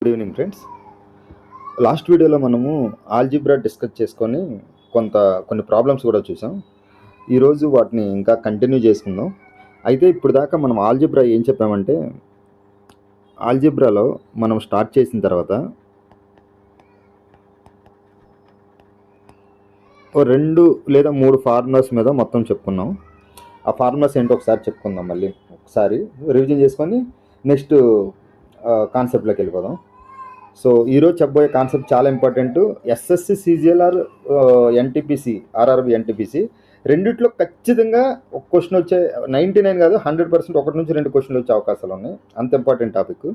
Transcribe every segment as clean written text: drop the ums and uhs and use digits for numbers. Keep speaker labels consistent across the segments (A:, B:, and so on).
A: Good evening friends. Last వీడియోలో మనము algebra discuss చేసుకొని కొన్ని ప్రాబ్లమ్స్ కూడా చూసాం. ఈరోజు వాటిని ఇంకా కంటిన్యూ చేసుకుందాం. అయితే ఇప్పుడు దాకా మనం ఆల్జీబ్రా ఏం చెప్పామంటే, ఆల్జీబ్రాలో మనం స్టార్ట్ చేసిన తర్వాత ఓ 2 లేదా 3 ఫార్ములాస్ మీద మొత్తం చెప్పుకున్నాం. ఆ ఫార్ములాస్ ఏంటో ఒకసారి చెప్పుకుందాం. మళ్ళీ ఒకసారి రివిజన్ చేసుకొని నెక్స్ట్ కాన్సెప్ట్లోకి వెళ్ళిపోదాం. సో ఈరోజు చెప్పబోయే కాన్సెప్ట్ చాలా important. SSC CGL or NTPC RRB NTPC రెండిట్లో ఖచ్చితంగా ఒక క్వశ్చన్ వచ్చే 99 కాదు 100% 1 నుంచి 2 క్వశ్చన్లు వచ్చే అవకాశాలు ఉన్నాయి. అంత ఇంపార్టెంట్ టాపిక్.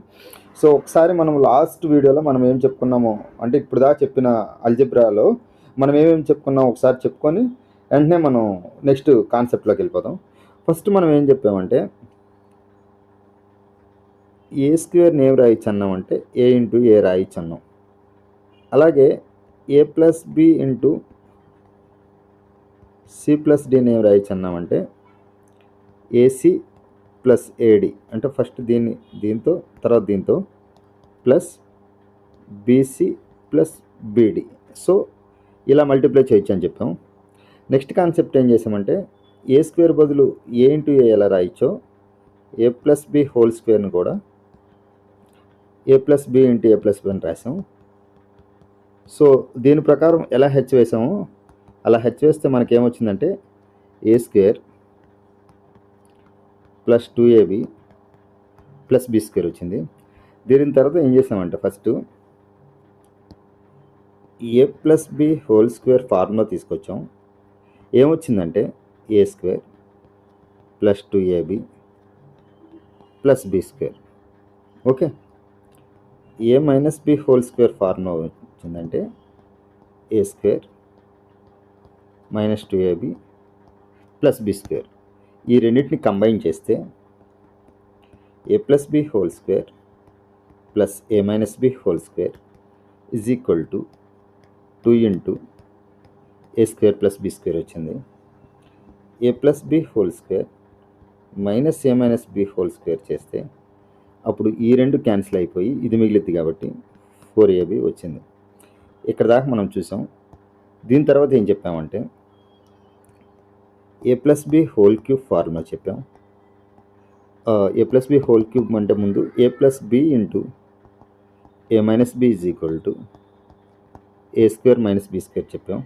A: సో ఒకసారి మనం లాస్ట్ వీడియోలో మనం ఏం చెప్పుకున్నామో, అంటే ఇప్పుడు దాకా చెప్పిన అల్జిబ్రాలో మనం ఏమేమి చెప్పుకున్నాం ఒకసారి చెప్పుకొని వెంటనే మనం నెక్స్ట్ కాన్సెప్ట్లోకి వెళ్ళిపోదాం. ఫస్ట్ మనం ఏం చెప్పామంటే, ఏ స్క్వేర్ని ఏం రాయొచ్చు అన్నామంటే ఏ ఇంటూ ఏ రాయొచ్చు అన్నాం. అలాగే A plus B into C plus డిని ఏం రాయొచ్చు అన్నామంటే ఏసీ ప్లస్ ఏడి, అంటే ఫస్ట్ దీంతో తర్వాత దీంతో plus BC plus BD. So ఇలా మల్టిప్లై చేయొచ్చు అని చెప్పాం. నెక్స్ట్ కాన్సెప్ట్ ఏం చేసామంటే, ఏ స్క్వేర్ బదులు ఏ ఇంటూ ఏ ఎలా రాయొచ్చో ఏ ప్లస్ బి హోల్ స్క్వేర్ని కూడా ఏ ప్లస్ బి ఇంటూ ఏ ప్లస్ బి అని రాసాం. సో దీని ప్రకారం ఎలా హెచ్ వేసామో అలా హెచ్ వేస్తే మనకేమొచ్చిందంటే A square plus 2ab plus B square వచ్చింది. దీని తర్వాత ఏం చేసామంటే, ఫస్ట్ ఏ plus B whole square formula తీసుకొచ్చాం. ఏమొచ్చిందంటే A square plus 2ab plus B square. Okay, A minus B whole square formula వచ్చిందంటే A square minus 2ab plus B square. ఈ రెండింటిని కంబైన్ చేస్తే A plus B whole square plus A minus B whole square is equal to 2 into A square plus B square వచ్చింది. A plus B whole square minus A minus B whole square చేస్తే అప్పుడు ఈ రెండు cancel అయిపోయి ఇది మిగిలిద్ది కాబట్టి 4ab వచ్చింది. ఇక్కడ దాకా మనం చూసాం. దీని తర్వాత ఏం చెప్పామంటే, A plus B whole cube formula చెప్పాం. A plus B whole cube అంటే ముందు A plus B into A minus B is equal to A square minus B square చెప్పాం.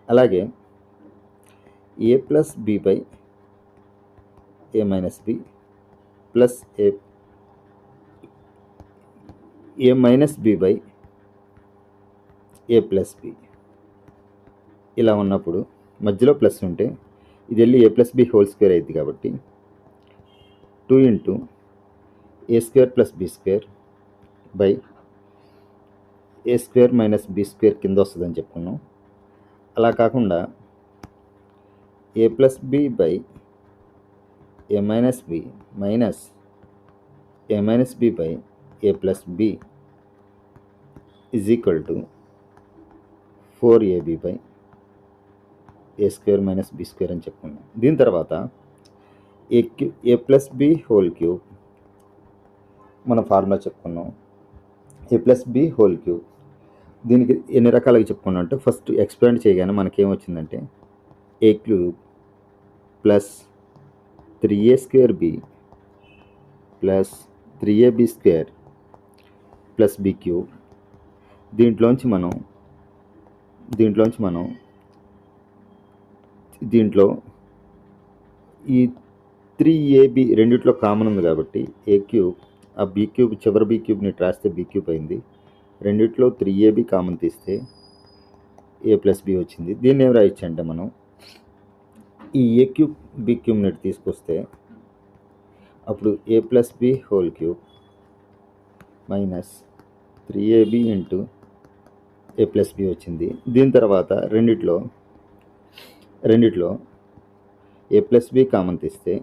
A: అలాగే A plus B by A minus B plus A minus B by A plus B ఇలా ఉన్నప్పుడు మధ్యలో plus ఉంటే ఇది వెళ్ళి A plus B whole square అయింది కాబట్టి 2 into A square plus B square by A square minus B square కింద వస్తుందని చెప్పుకున్నాం. అలా కాకుండా A plus B by A minus B minus A minus B by A plus B is equal to 4ab by A square minus B square అని చెప్పుకున్నాం. దీని తర్వాత ఏ plus B whole cube మన ఫార్ములా చెప్పుకున్నాం. A plus B whole cube దీనికి ఎన్ని రకాలుగా చెప్పుకున్నాం అంటే, ఫస్ట్ ఎక్స్పాండ్ చేయగానే మనకేమొచ్చిందంటే A cube plus 3a square B plus 3ab square plus B cube. దీంట్లోంచి మనం దీంట్లో ఈ 3ab రెండిట్లో కామన్ ఉంది కాబట్టి ఏ క్యూబ్ ఆ బి క్యూబ్ చివరి బి క్యూబ్ని రాస్తే బి క్యూబ్ అయింది. రెండిట్లో 3ab కామన్ తీస్తే ఏ ప్లస్ బి వచ్చింది. దీన్ని ఏం రాయొచ్చు అంటే, మనం ఈ ఏ క్యూబ్ బి క్యూబ్ని తీసుకొస్తే అప్పుడు A plus B whole cube minus 3ab into A plus B వచ్చింది. దీని తర్వాత రెండిట్లో ఏ ప్లస్ బి కామన్ తీస్తే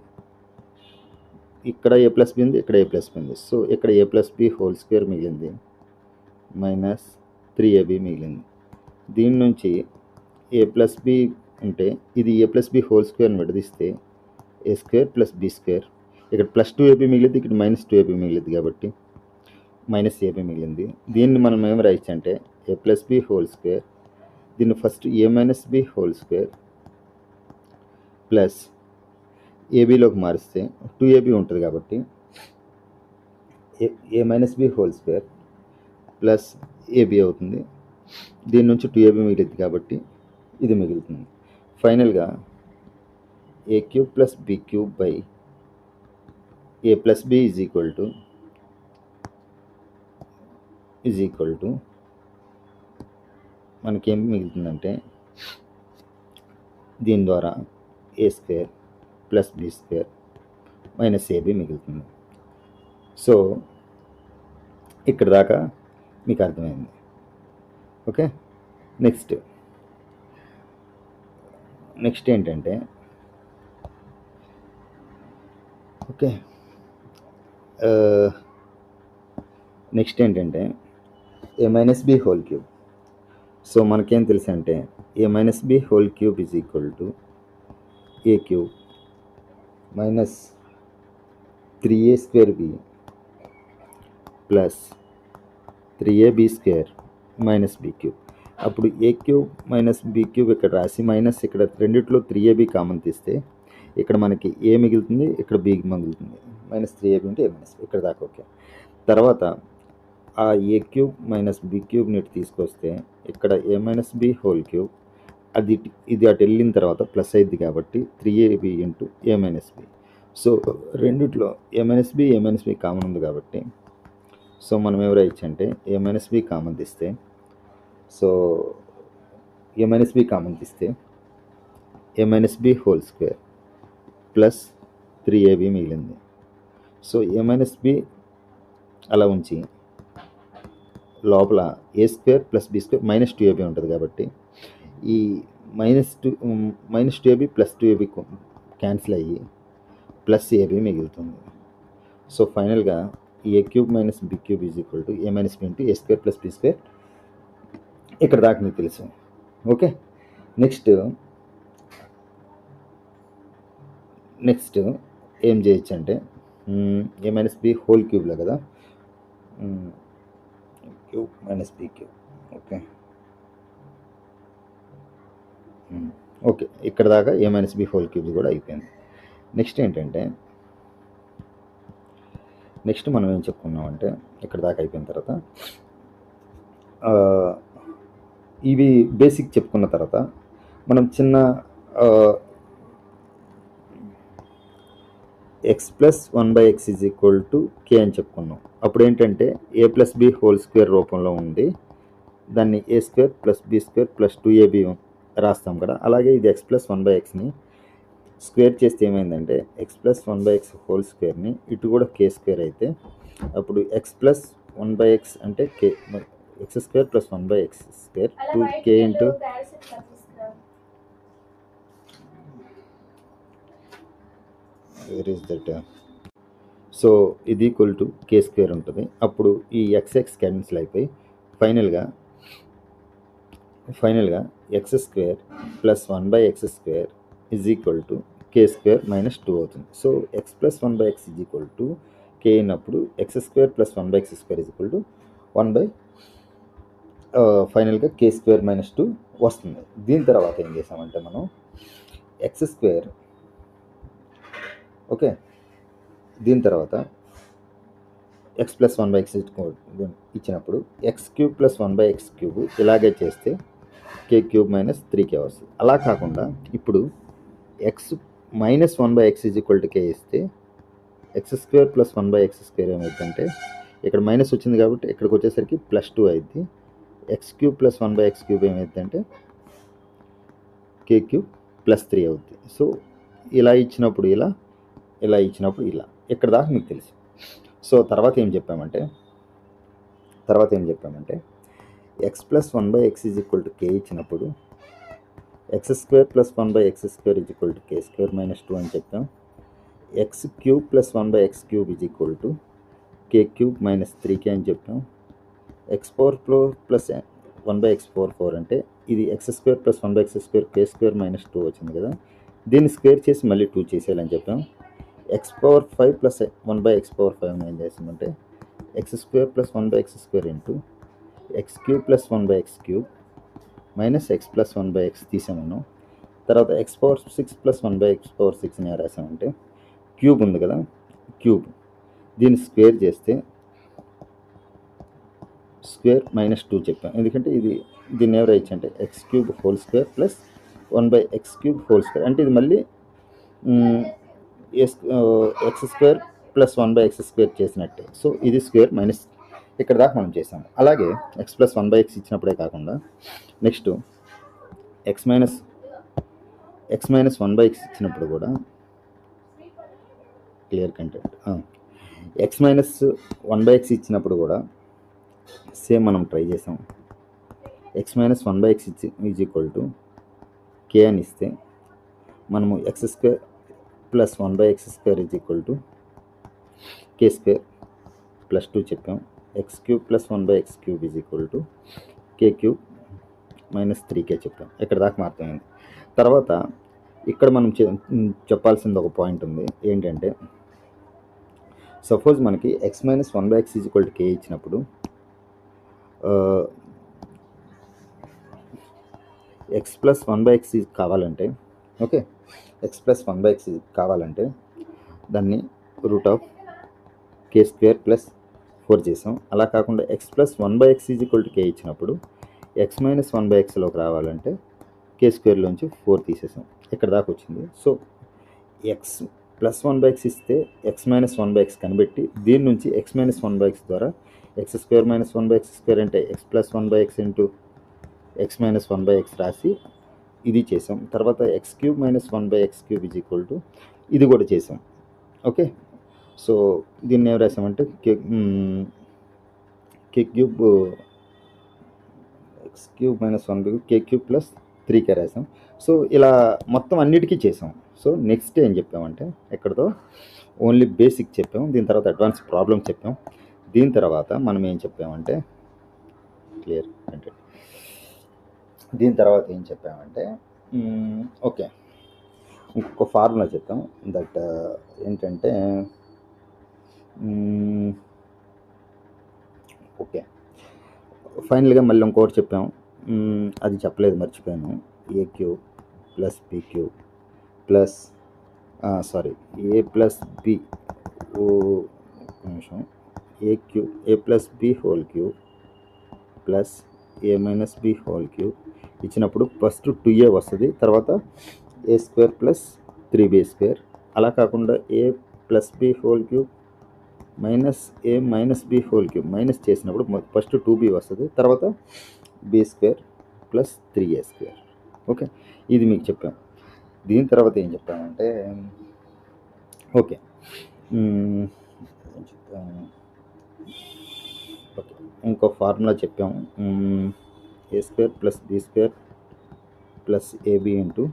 A: ఇక్కడ ఏ ప్లస్ బి ఉంది, ఇక్కడ ఏ ప్లస్ బి ఉంది. సో ఇక్కడ ఏ ప్లస్ బి హోల్ స్క్వేర్ మిగిలింది మైనస్ 3ab మిగిలింది. దీని నుంచి ఏ ప్లస్ బి ఉంటే ఇది ఏ ప్లస్ బి హోల్ స్క్వేర్ని విడదీస్తే ఏ స్క్వేర్ ప్లస్ బి స్క్వేర్, ఇక్కడ ప్లస్ 2ab మిగిలింది, ఇక్కడ మైనస్ 2ab మిగిలింది కాబట్టి మైనస్ ఏబీ మిగిలింది. దీన్ని మనం ఏం రాయొచ్చు అంటే ఏ ప్లస్ బి హోల్ స్క్వేర్, దీన్ని first A minus B whole square plus ఏబీలోకి మారిస్తే 2ab ఉంటుంది కాబట్టి A minus B whole square plus AB అవుతుంది. దీని నుంచి 2ab మిగిలింది కాబట్టి ఇది మిగులుతుంది. ఫైనల్గా A cube plus B cube by A plus B is equal to మనకేం మిగులుతుందంటే దీని ద్వారా A square plus B square minus AB మిగులుతుంది. సో ఇక్కడ దాకా మీకు అర్థమైంది. ఓకే, నెక్స్ట్ ఏంటంటే ఏ minus B whole cube. So మనకేం తెలుసు అంటే A minus B whole cube is equal to A cube minus 3a square B plus 3ab square minus B cube. అప్పుడు A cube minus B cube ఇక్కడ రాసి minus ఇక్కడ రెండిట్లో 3ab common తీస్తే ఇక్కడ మనకి ఏ మిగులుతుంది, ఇక్కడ బి మిగులుతుంది. మైనస్ 3ab అంటే ఏ మైనస్ బి. ఇక్కడ దాకా ఓకే. తర్వాత ఆ ఏ క్యూబ్ మైనస్ బి క్యూబ్ని తీసుకొస్తే ఇక్కడ ఏ మైనస్ బి హోల్ క్యూబ్, ఇది అటు వెళ్ళిన తర్వాత ప్లస్ అయింది కాబట్టి 3ab ఇంటూ ఏ మైనస్ బి. సో రెండిట్లో ఏ మైనస్ బి కామన్ ఉంది కాబట్టి సో మనం ఎవరు ఇచ్చి అంటే ఏ మైనస్ బి కామన్ తీస్తే A minus B whole square plus 3ab మిగిలింది. సో ఏ మైనస్ బి అలా ఉంచి లోపల A square plus B square minus 2ab ఉంటుంది కాబట్టి ఈ minus 2ab plus 2ab cancel అయ్యి ప్లస్ ఏబీ మిగులుతుంది. సో ఫైనల్గా A cube minus B cube is equal to A minus B into A square plus B square. ఇక్కడ దాకా మీకు తెలుసు. ఓకే, నెక్స్ట్ ఏం చేయొచ్చు అంటే ఏ మైనస్ బి హోల్ క్యూబ్లో కదా cube minus B cube. Okay, ఇక్కడ దాకా A minus B whole cube కూడా అయిపోయింది. నెక్స్ట్ మనం ఏం చెప్పుకున్నామంటే ఇక్కడ దాకా అయిపోయిన తర్వాత ఇవి బేసిక్ చెప్పుకున్న తర్వాత మనం చిన్న X plus 1/x is equal to K అని చెప్పుకున్నాం. అప్పుడు ఏంటంటే ఏ ప్లస్ బి హోల్ స్క్వేర్ రూపంలో ఉంది, దాన్ని A square plus B square plus 2ab రాస్తాం కదా. అలాగే ఇది ఎక్స్ ప్లస్ 1/xని స్క్వేర్ చేస్తే ఏమైందంటే ఎక్స్ ప్లస్ 1/x హోల్ స్క్వేర్ని ఇటు కూడా కే స్క్వేర్ అయితే అప్పుడు ఎక్స్ ప్లస్ 1/x అంటే K X square plus 1/x square 2k into where is that. So ఇది ఈక్వల్ టు కే స్క్వేర్ ఉంటుంది. అప్పుడు ఈ ఎక్స్ క్యాన్సిల్ అయిపోయి ఫైనల్గా X square plus 1/x square is equal to K square minus 2 అవుతుంది. So X plus 1/x is equal to K అయినప్పుడు X square plus 1/x square is equal to ఫైనల్గా K square minus 2 వస్తుంది. దీని తర్వాత ఏం చేసామంటే మనం ఎక్స్ స్క్వేర్ ఓకే, దీని తర్వాత ఎక్స్ ప్లస్ 1/x ఇచ్చినప్పుడు X cube plus 1/x cube ఇలాగే చేస్తే కే క్యూబ్ మైనస్ 3k వస్తుంది. అలా కాకుండా ఇప్పుడు X minus 1/x is equal to K ఇస్తే X square plus 1/x square ఏమైందంటే ఇక్కడ మైనస్ వచ్చింది కాబట్టి ఇక్కడికి వచ్చేసరికి ప్లస్ 2 అయింది. X cube plus 1/x cube ఏమైందంటే కే క్యూబ్ ప్లస్ 3 అవుద్ది. సో ఇలా ఇచ్చినప్పుడు ఇలా ఇచ్చినప్పుడు ఇలా ఇక్కడ దాకా మీకు తెలుసు. సో తర్వాత ఏం చెప్పామంటే X plus 1/x is equal to K ఇచ్చినప్పుడు X square plus 1/x square is equal to K square minus 2 అని చెప్పాం. X cube plus 1/x cube is equal to K cube minus 3k అని చెప్పాం. X power 4 plus 1/x power 4 అంటే ఇది X square plus 1/x square K square minus 2 వచ్చింది కదా. దీన్ని square చేసి మళ్ళీ 2 చేసేయాలని చెప్పాం. X power 5 plus 1/x power 5 ఏం చేసామంటే X square plus 1/x² into x³ plus 1/x³ minus X plus 1/x తీసాము. తర్వాత x⁴ ప్లస్ 1/x⁴ రాసామంటే క్యూబ్ ఉంది కదా, క్యూబ్ దీన్ని స్క్వేర్ చేస్తే స్క్వేర్ -2 చెప్పాం. ఎందుకంటే దీన్ని ఎవరు రాయొచ్చు అంటే x³ ప్లస్ 1/x³ అంటే ఇది మళ్ళీ x² ప్లస్ 1/x² చేసినట్టే. సో ఇది స్క్వేర్ మైనస్ ఇక్కడ దాకా మనం చేసాము. అలాగే x ప్లస్ 1/x ఇచ్చినప్పుడే కాకుండా నెక్స్ట్ x మైనస్ 1/x ఇచ్చినప్పుడు కూడా clear content x minus 1/x ఇచ్చినప్పుడు కూడా సేమ్ మనం ట్రై చేసాం. x minus 1/x is equal to k అని ఇస్తే మనము x² plus 1/x² is equal to k² plus 2 చెప్పాం. x³ plus 1/x³ is equal to k³ minus 3k చెప్పాం. ఇక్కడ దాకా అర్థమైంది. తర్వాత ఇక్కడ మనం చెప్పాల్సింది ఒక పాయింట్ ఉంది. ఏంటంటే సపోజ్ మనకి x minus 1/x is equal to k ఇచ్చినప్పుడు x ప్లస్ 1/x కావాలంటే ఓకే, x ప్లస్ 1/x కావాలంటే దాన్ని √k² ప్లస్ 4 చేసాం. అలా కాకుండా x plus 1/x is equal to k ఇచ్చినప్పుడు x మైనస్ 1/xలోకి రావాలంటే k²లోంచి 4 తీసేసాం. ఇక్కడ దాకా వచ్చింది. సో x ప్లస్ 1/x ఇస్తే x మైనస్ 1/x కనిపెట్టి దీని నుంచి x మైనస్ 1/x ద్వారా x² మైనస్ 1/x² అంటే x plus 1/x into x minus 1/x రాసి ఇది చేసాం. తర్వాత x³ minus 1/x³ is equal to ఇది కూడా చేసాం. ఓకే, సో దీన్ని ఏం రాసామంటే k³ x³ minus 1 k³ plus 3k రాసాం. సో ఇలా మొత్తం అన్నిటికీ చేసాం. సో నెక్స్ట్ ఏం చెప్పామంటే ఎక్కడితో ఓన్లీ బేసిక్ చెప్పాం. దీని తర్వాత అడ్వాన్స్ ప్రాబ్లమ్ చెప్పాం. దీని తర్వాత మనం ఏం చెప్పామంటే క్లియర్ అంటే దీని తర్వాత ఏం చెప్పామంటే ఓకే, ఇంకొక ఫార్ములా చెప్పాం. దట్ ఏంటంటే ఓకే, ఫైనల్గా మళ్ళీ ఇంకోటి చెప్పాం. అది చెప్పలేదు, మర్చిపోయాను. a³ plus b³ plus a plus b నిమిషం a plus b whole cube plus a minus b whole cube ఇచ్చినప్పుడు ఫస్ట్ 2a వస్తుంది. తర్వాత a² ప్లస్ 3b². అలా కాకుండా a plus b whole cube minus a minus b whole cube minus చేసినప్పుడు first 2b వస్తుంది. తర్వాత b² plus 3a². Okay, ఇది మీకు చెప్పాం. దీని తర్వాత ఏం చెప్పామంటే ఓకే ఓకే ఇంకో ఫార్ములా చెప్పాము. a² plus b² plus ab into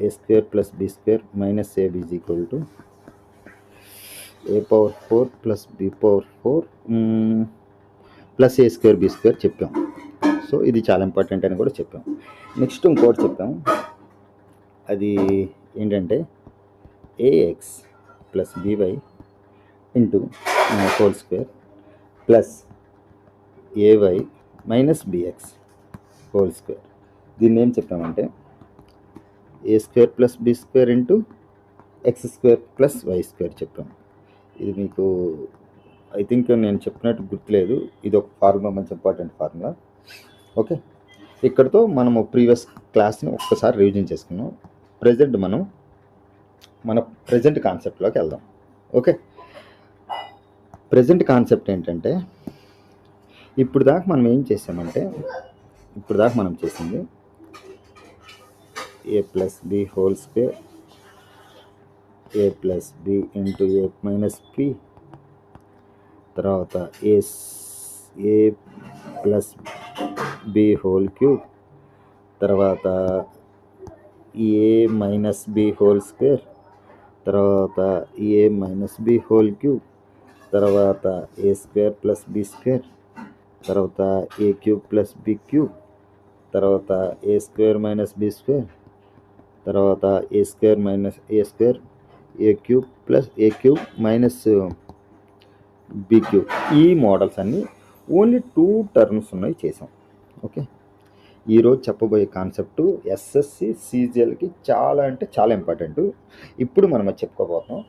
A: a² plus b² minus ab is equal to a⁴ plus b⁴ plus a² b² చెప్పాం. సో ఇది చాలా ఇంపార్టెంట్ అని కూడా చెప్పాం. నెక్స్ట్ ఇంకోటి చెప్పాం. అది ఏంటంటే ax plus by into whole square plus ay minus bx whole square. దీన్ని ఏం చెప్పామంటే a² plus b² into x² plus y² చెప్పాం. ఇది మీకు ఐ థింక్ నేను చెప్పినట్టు గుర్తులేదు. ఇది ఒక ఫార్ములా, మంచి ఇంపార్టెంట్ ఫార్ములా. ఓకే, ఇక్కడితో మనము ప్రీవియస్ క్లాస్ని ఒక్కసారి రివిజన్ చేసుకున్నాం. ప్రజెంట్ మనం మన ప్రజెంట్ కాన్సెప్ట్లోకి వెళ్దాం. ఓకే, ప్రజెంట్ కాన్సెప్ట్ ఏంటంటే ఇప్పుడు దాకా మనం ఏం చేసామంటే మనం చేసింది a plus b whole square a plus b into a minus b, తర్వాత a plus b whole cube, తర్వాత a minus b whole square, తర్వాత a minus b whole cube, తర్వాత a² ప్లస్ b², తర్వాత a³ ప్లస్ b³, తర్వాత a² minus b², తర్వాత a² minus a² a³ plus a³ minus BQ ఈ models అన్నీ only 2 terms ఉన్నాయి చేసాం. ఓకే, ఈరోజు చెప్పబోయే కాన్సెప్ట్ ఎస్ఎస్సి సీజీఎల్కి చాలా అంటే చాలా ఇంపార్టెంట్. ఇప్పుడు మనం అది చెప్పుకోబోతున్నాం.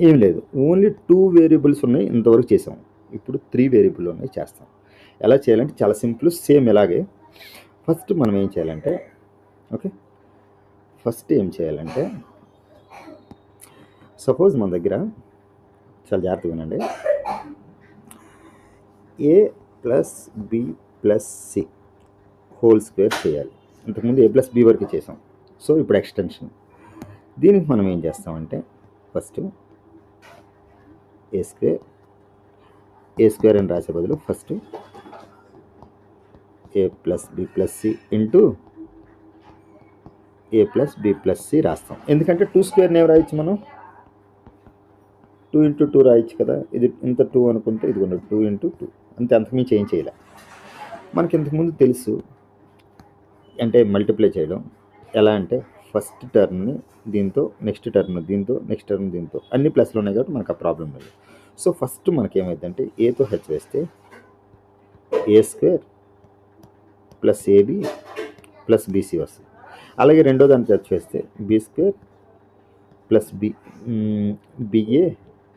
A: ఏం లేదు, ఓన్లీ 2 వేరియబుల్స్ ఉన్నాయి ఇంతవరకు చేసాం. ఇప్పుడు 3 వేరియబుల్ ఉన్నాయి చేస్తాం. ఎలా చేయాలంటే చాలా సింపుల్, సేమ్ ఇలాగే. ఫస్ట్ మనం ఏం చేయాలంటే ఓకే, ఫస్ట్ ఏం చేయాలంటే సపోజ్ మన దగ్గర చాలా జాగ్రత్తగా వినండి, A plus B plus C whole square చేయాలి. ఇంతకుముందు ఏ ప్లస్ బి వరకు చేసాం. సో ఇప్పుడు ఎక్స్టెన్షన్, దీనికి మనం ఏం చేస్తామంటే ఫస్ట్ ఏ స్క్వేర్ అని రాసే బదులు ఫస్ట్ ఏ plus B plus C into ఏ ప్లస్ బి ప్లస్ సి రాస్తాం. ఎందుకంటే 2 స్క్వేర్ని ఏం రాయొచ్చు మనం, 2 ఇంటూ 2 రాయొచ్చు కదా. ఇది ఇంత 2 అనుకుంటే ఇది 2 ఇంటూ 2 అంతే, అంతకుమించి ఏం చేయలే. మనకి ఇంతకుముందు తెలుసు అంటే మల్టిప్లై చేయడం ఎలా అంటే ఫస్ట్ టర్మ్ని దీంతో, నెక్స్ట్ టర్మ్ దీంతో, నెక్స్ట్ టర్మ్ దీంతో, అన్ని ప్లస్లు ఉన్నాయి కాబట్టి మనకు ఆ ప్రాబ్లం లేదు. సో ఫస్ట్ మనకి ఏమైందంటే ఏతో హెచ్ వేస్తే A square plus AB plus BC వస్తుంది. అలాగే రెండో దాన్ని హెచ్ వేస్తే B square plus BA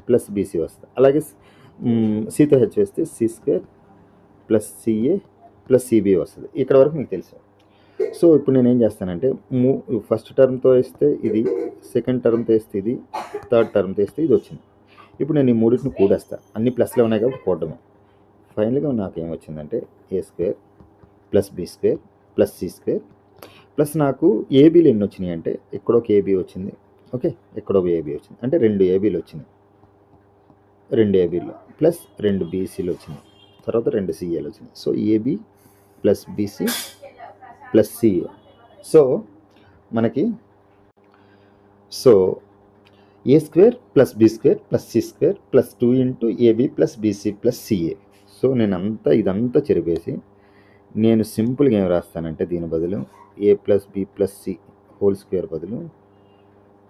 A: plus BC వస్తుంది. అలాగే సితో హెచ్ వేస్తే C square plus CA plus CB వస్తుంది. ఇక్కడ వరకు మీకు తెలుసు. సో ఇప్పుడు నేను ఏం చేస్తానంటే ఫస్ట్ టర్మ్తో వేస్తే ఇది, సెకండ్ టర్మ్తో వేస్తే ఇది, థర్డ్ టర్మ్తో వేస్తే ఇది వచ్చింది. ఇప్పుడు నేను ఈ మూడింటిని కూడేస్తాను, అన్ని ప్లస్లో ఉన్నాయి కాబట్టి కూడడమే. ఫైనల్గా నాకు ఏమొచ్చిందంటే A square plus B square plus C square plus నాకు ఏబీలు ఎన్ని వచ్చినాయి అంటే ఇక్కడ ఒక ఏబీ వచ్చింది, ఓకే, ఇక్కడ ఒక ఏబీ వచ్చింది, అంటే 2 ఏబీలు వచ్చినాయి, 2 ఏబీలు ప్లస్ 2 బీసీలు వచ్చినాయి, తర్వాత 2 సిఏలు వచ్చినాయి. So AB plus BC plus CA. So మనకి A square plus B square plus C square plus 2 into AB plus BC plus CA. So నేను ఇదంతా చెరిపేసి నేను సింపుల్గా ఏం రాస్తానంటే దీని బదులు A plus B plus C whole square బదులు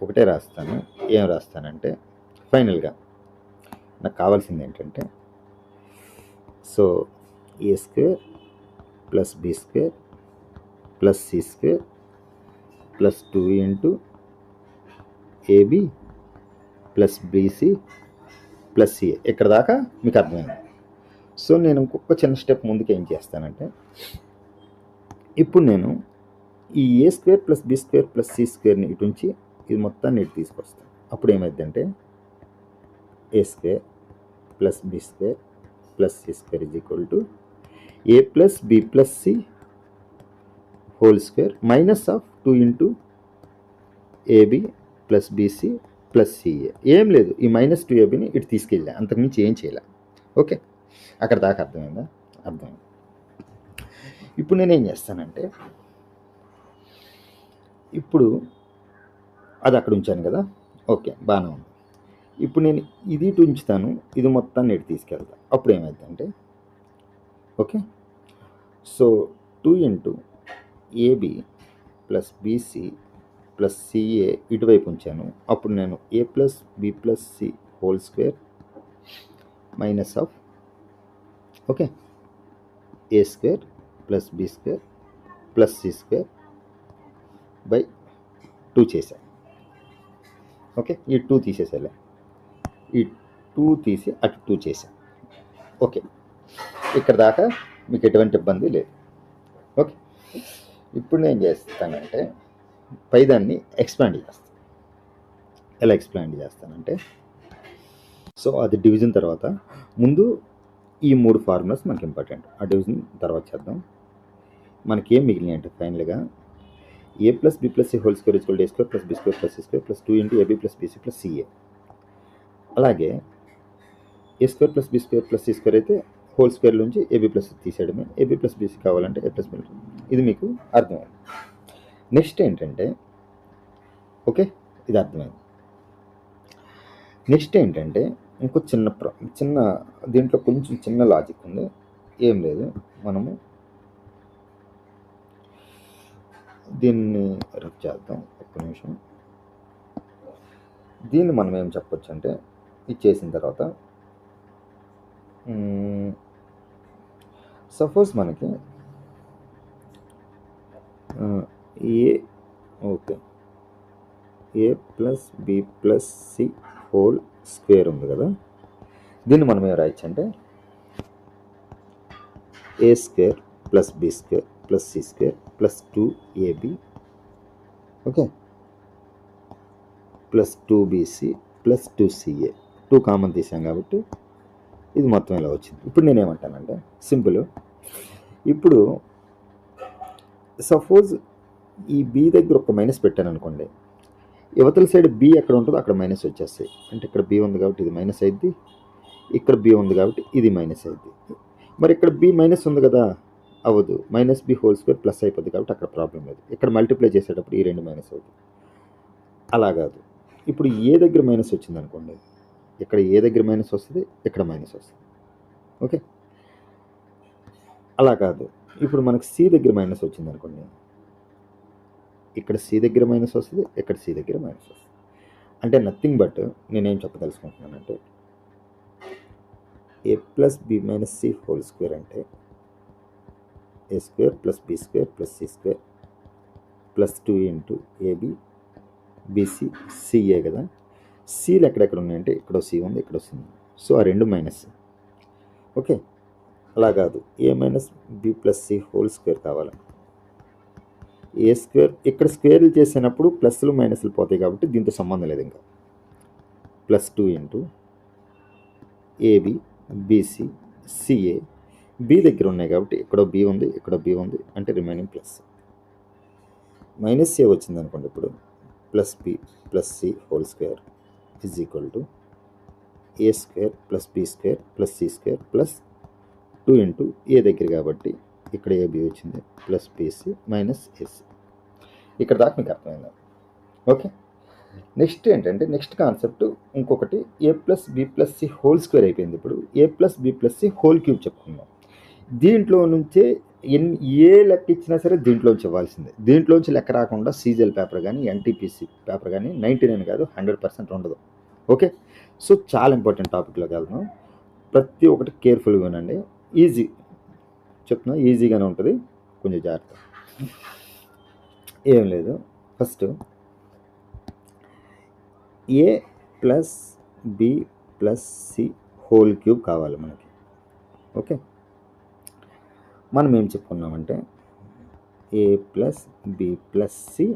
A: ఒకటే రాస్తాను. ఏం రాస్తానంటే ఫైనల్గా నాకు కావాల్సింది ఏంటంటే so A square plus B square plus C square plus 2 into AB plus BC plus CA. ఇక్కడ దాకా మీకు అర్థమైంది. సో నేను ఇంకొక చిన్న స్టెప్ ముందుకు ఏం చేస్తానంటే ఇప్పుడు నేను ఈ ఏ square plus B square plus C స్క్వేర్ని ఇటు నుంచి ఇది మొత్తాన్ని ఇటు తీసుకొస్తాను. అప్పుడు ఏమైందంటే A square plus B square plus C square is equal to A plus B plus C whole square minus of 2 into AB plus BC plus CA. ఏం లేదు, ఈ మైనస్ 2 ఏబీని ఇటు తీసుకెళ్ళా, అంతకుమించి ఏం చేయలే. ఓకే, అక్కడ దాకా అర్థమైందా? అర్థమైంది. ఇప్పుడు నేనేం చేస్తానంటే ఇప్పుడు అది అక్కడ ఉంచాను కదా, ఓకే బాగానే ఉంది. ఇప్పుడు నేను ఇది ఇటు ఉంచుతాను, ఇది మొత్తాన్ని ఇటు తీసుకెళ్తాను. అప్పుడు ఏమైందంటే okay, so 2 into AB plus BC plus c a ఇటువైపు ఉంచాను. అప్పుడు నేను a plus B plus C whole square minus of okay a square plus B square plus C square by 2 చేశాను. ఓకే, ఈ 2 తీసేసాలే, ఈ 2 తీసి అటు 2 చేశాను. ఓకే, ఇక్కడ దాకా మీకు ఎటువంటి ఇబ్బంది లేదు. ఓకే, ఇప్పుడు నేను చేస్తానంటే పైదాన్ని ఎక్స్పాండ్ చేస్తాను. ఎలా ఎక్స్పాండ్ చేస్తానంటే సో అది డివిజన్ తర్వాత ముందు ఈ 3 ఫార్ములాస్ మనకి ఇంపార్టెంట్, ఆ డివిజన్ తర్వాత చేద్దాం. మనకి ఏం మిగిలినాయి అంటే ఫైనల్గా a plus B plus C whole square equal to A square plus B square plus C square plus 2 into AB plus BC plus c a. అలాగే a square plus B square plus C square అయితే whole square నుంచి a b plus తీసేయడమే, a b plus b c కావాలంటే a plus B. ఇది మీకు అర్థమైంది. Next ఏంటంటే okay, ఇది అర్థమైంది. నెక్స్ట్ ఏంటంటే ఇంకో చిన్న దీంట్లో కొంచెం చిన్న లాజిక్ ఉంది. ఏం లేదు, మనము దీన్ని రఫ్ చేద్దాం. ఒక్క నిమిషం. దీన్ని మనం ఏం చెప్పొచ్చు అంటే ఇది చేసిన తర్వాత సపోజ్ మనకి a okay a plus B plus C whole square ఉంది కదా, దీన్ని మనం ఏం రాయొచ్చు అంటే a square plus B square plus C square plus 2ab okay plus 2bc plus 2ca 2 common తీసాం కాబట్టి ఇది మొత్తం ఇలా వచ్చింది. ఇప్పుడు నేనేమంటానంటే సింపుల్, ఇప్పుడు సపోజ్ ఈ బి దగ్గర ఒక మైనస్ పెట్టాను అనుకోండి, యువతల సైడ్ బి ఎక్కడ ఉంటుందో అక్కడ మైనస్ వచ్చేస్తాయి. అంటే ఇక్కడ బి ఉంది కాబట్టి ఇది మైనస్ అయింది, ఇక్కడ బి ఉంది కాబట్టి ఇది మైనస్ అయింది. మరి ఇక్కడ బి మైనస్ ఉంది కదా, అవ్వదు. Minus B whole square plus అయిపోద్ది కాబట్టి అక్కడ ప్రాబ్లం లేదు. ఇక్కడ మల్టిప్లై చేసేటప్పుడు ఈ రెండు మైనస్ అవుతుంది. అలా కాదు, ఇప్పుడు ఏ దగ్గర మైనస్ వచ్చింది అనుకోండి, ఇక్కడ ఏ దగ్గర మైనస్ వస్తుంది, ఇక్కడ మైనస్ వస్తుంది. ఓకే, అలా కాదు. ఇప్పుడు మనకు సి దగ్గర మైనస్ వచ్చింది అనుకోండి, ఇక్కడ సి దగ్గర మైనస్ వస్తుంది, ఇక్కడ సి దగ్గర మైనస్ వస్తుంది. అంటే నథింగ్ బట్ నేనేం చెప్పదలుచుకుంటున్నానంటే a plus B minus C whole square అంటే a square plus B square plus C square plus 2 into AB BC c a కదా. సీలు ఎక్కడెక్కడ ఉన్నాయంటే ఇక్కడ సి ఉంది, ఇక్కడ సి ఉంది. సో ఆ రెండు మైనస్. ఓకే, అలా కాదు, a minus B plus C whole square కావాలి. ఏ స్క్వేర్ ఇక్కడ స్క్వేర్లు చేసినప్పుడు ప్లస్లు మైనస్లు పోతాయి కాబట్టి దీంతో సంబంధం లేదు. ఇంకా plus 2 into AB BC CA B దగ్గర ఉన్నాయి కాబట్టి ఇక్కడ బి ఉంది, ఇక్కడ బి ఉంది, అంటే రిమైనింగ్ ప్లస్. మైనస్ ఏ వచ్చింది అనుకోండి, ఇప్పుడు plus B plus C whole square is equal to A square plus B square plus C square plus 2 into a దగ్గర కాబట్టి ఇక్కడ ఏబి వచ్చింది ప్లస్ బీసీ మైనస్ ఏసీ. ఇక్కడ దాకా మీకు అర్థమైందా? ఓకే, నెక్స్ట్ ఏంటంటే నెక్స్ట్ కాన్సెప్ట్ ఇంకొకటి, a plus B plus C whole square అయిపోయింది. ఇప్పుడు a plus B plus C whole cube చెప్పుకుందాం. దీంట్లో నుంచే ఏ లెక్క ఇచ్చినా సరే దీంట్లోంచి ఇవ్వాల్సిందే. దీంట్లోంచి లెక్క రాకుండా సీజల్ పేపర్ కానీ ఎన్టీపీసీ పేపర్ కానీ 99 కాదు 100% ఉండదు. ఓకే, సో చాలా ఇంపార్టెంట్ టాపిక్లోకి వెళ్దాం. ప్రతి ఒక్కటి కేర్ఫుల్గా వినండి. ఈజీ చెప్తున్నా, ఈజీగానే ఉంటుంది, కొంచెం జాగ్రత్త. ఏం లేదు, ఫస్ట్ ఏ plus B plus C whole cube కావాలి మనకి. ఓకే, మనం ఏం చెప్పుకున్నామంటే a plus B plus C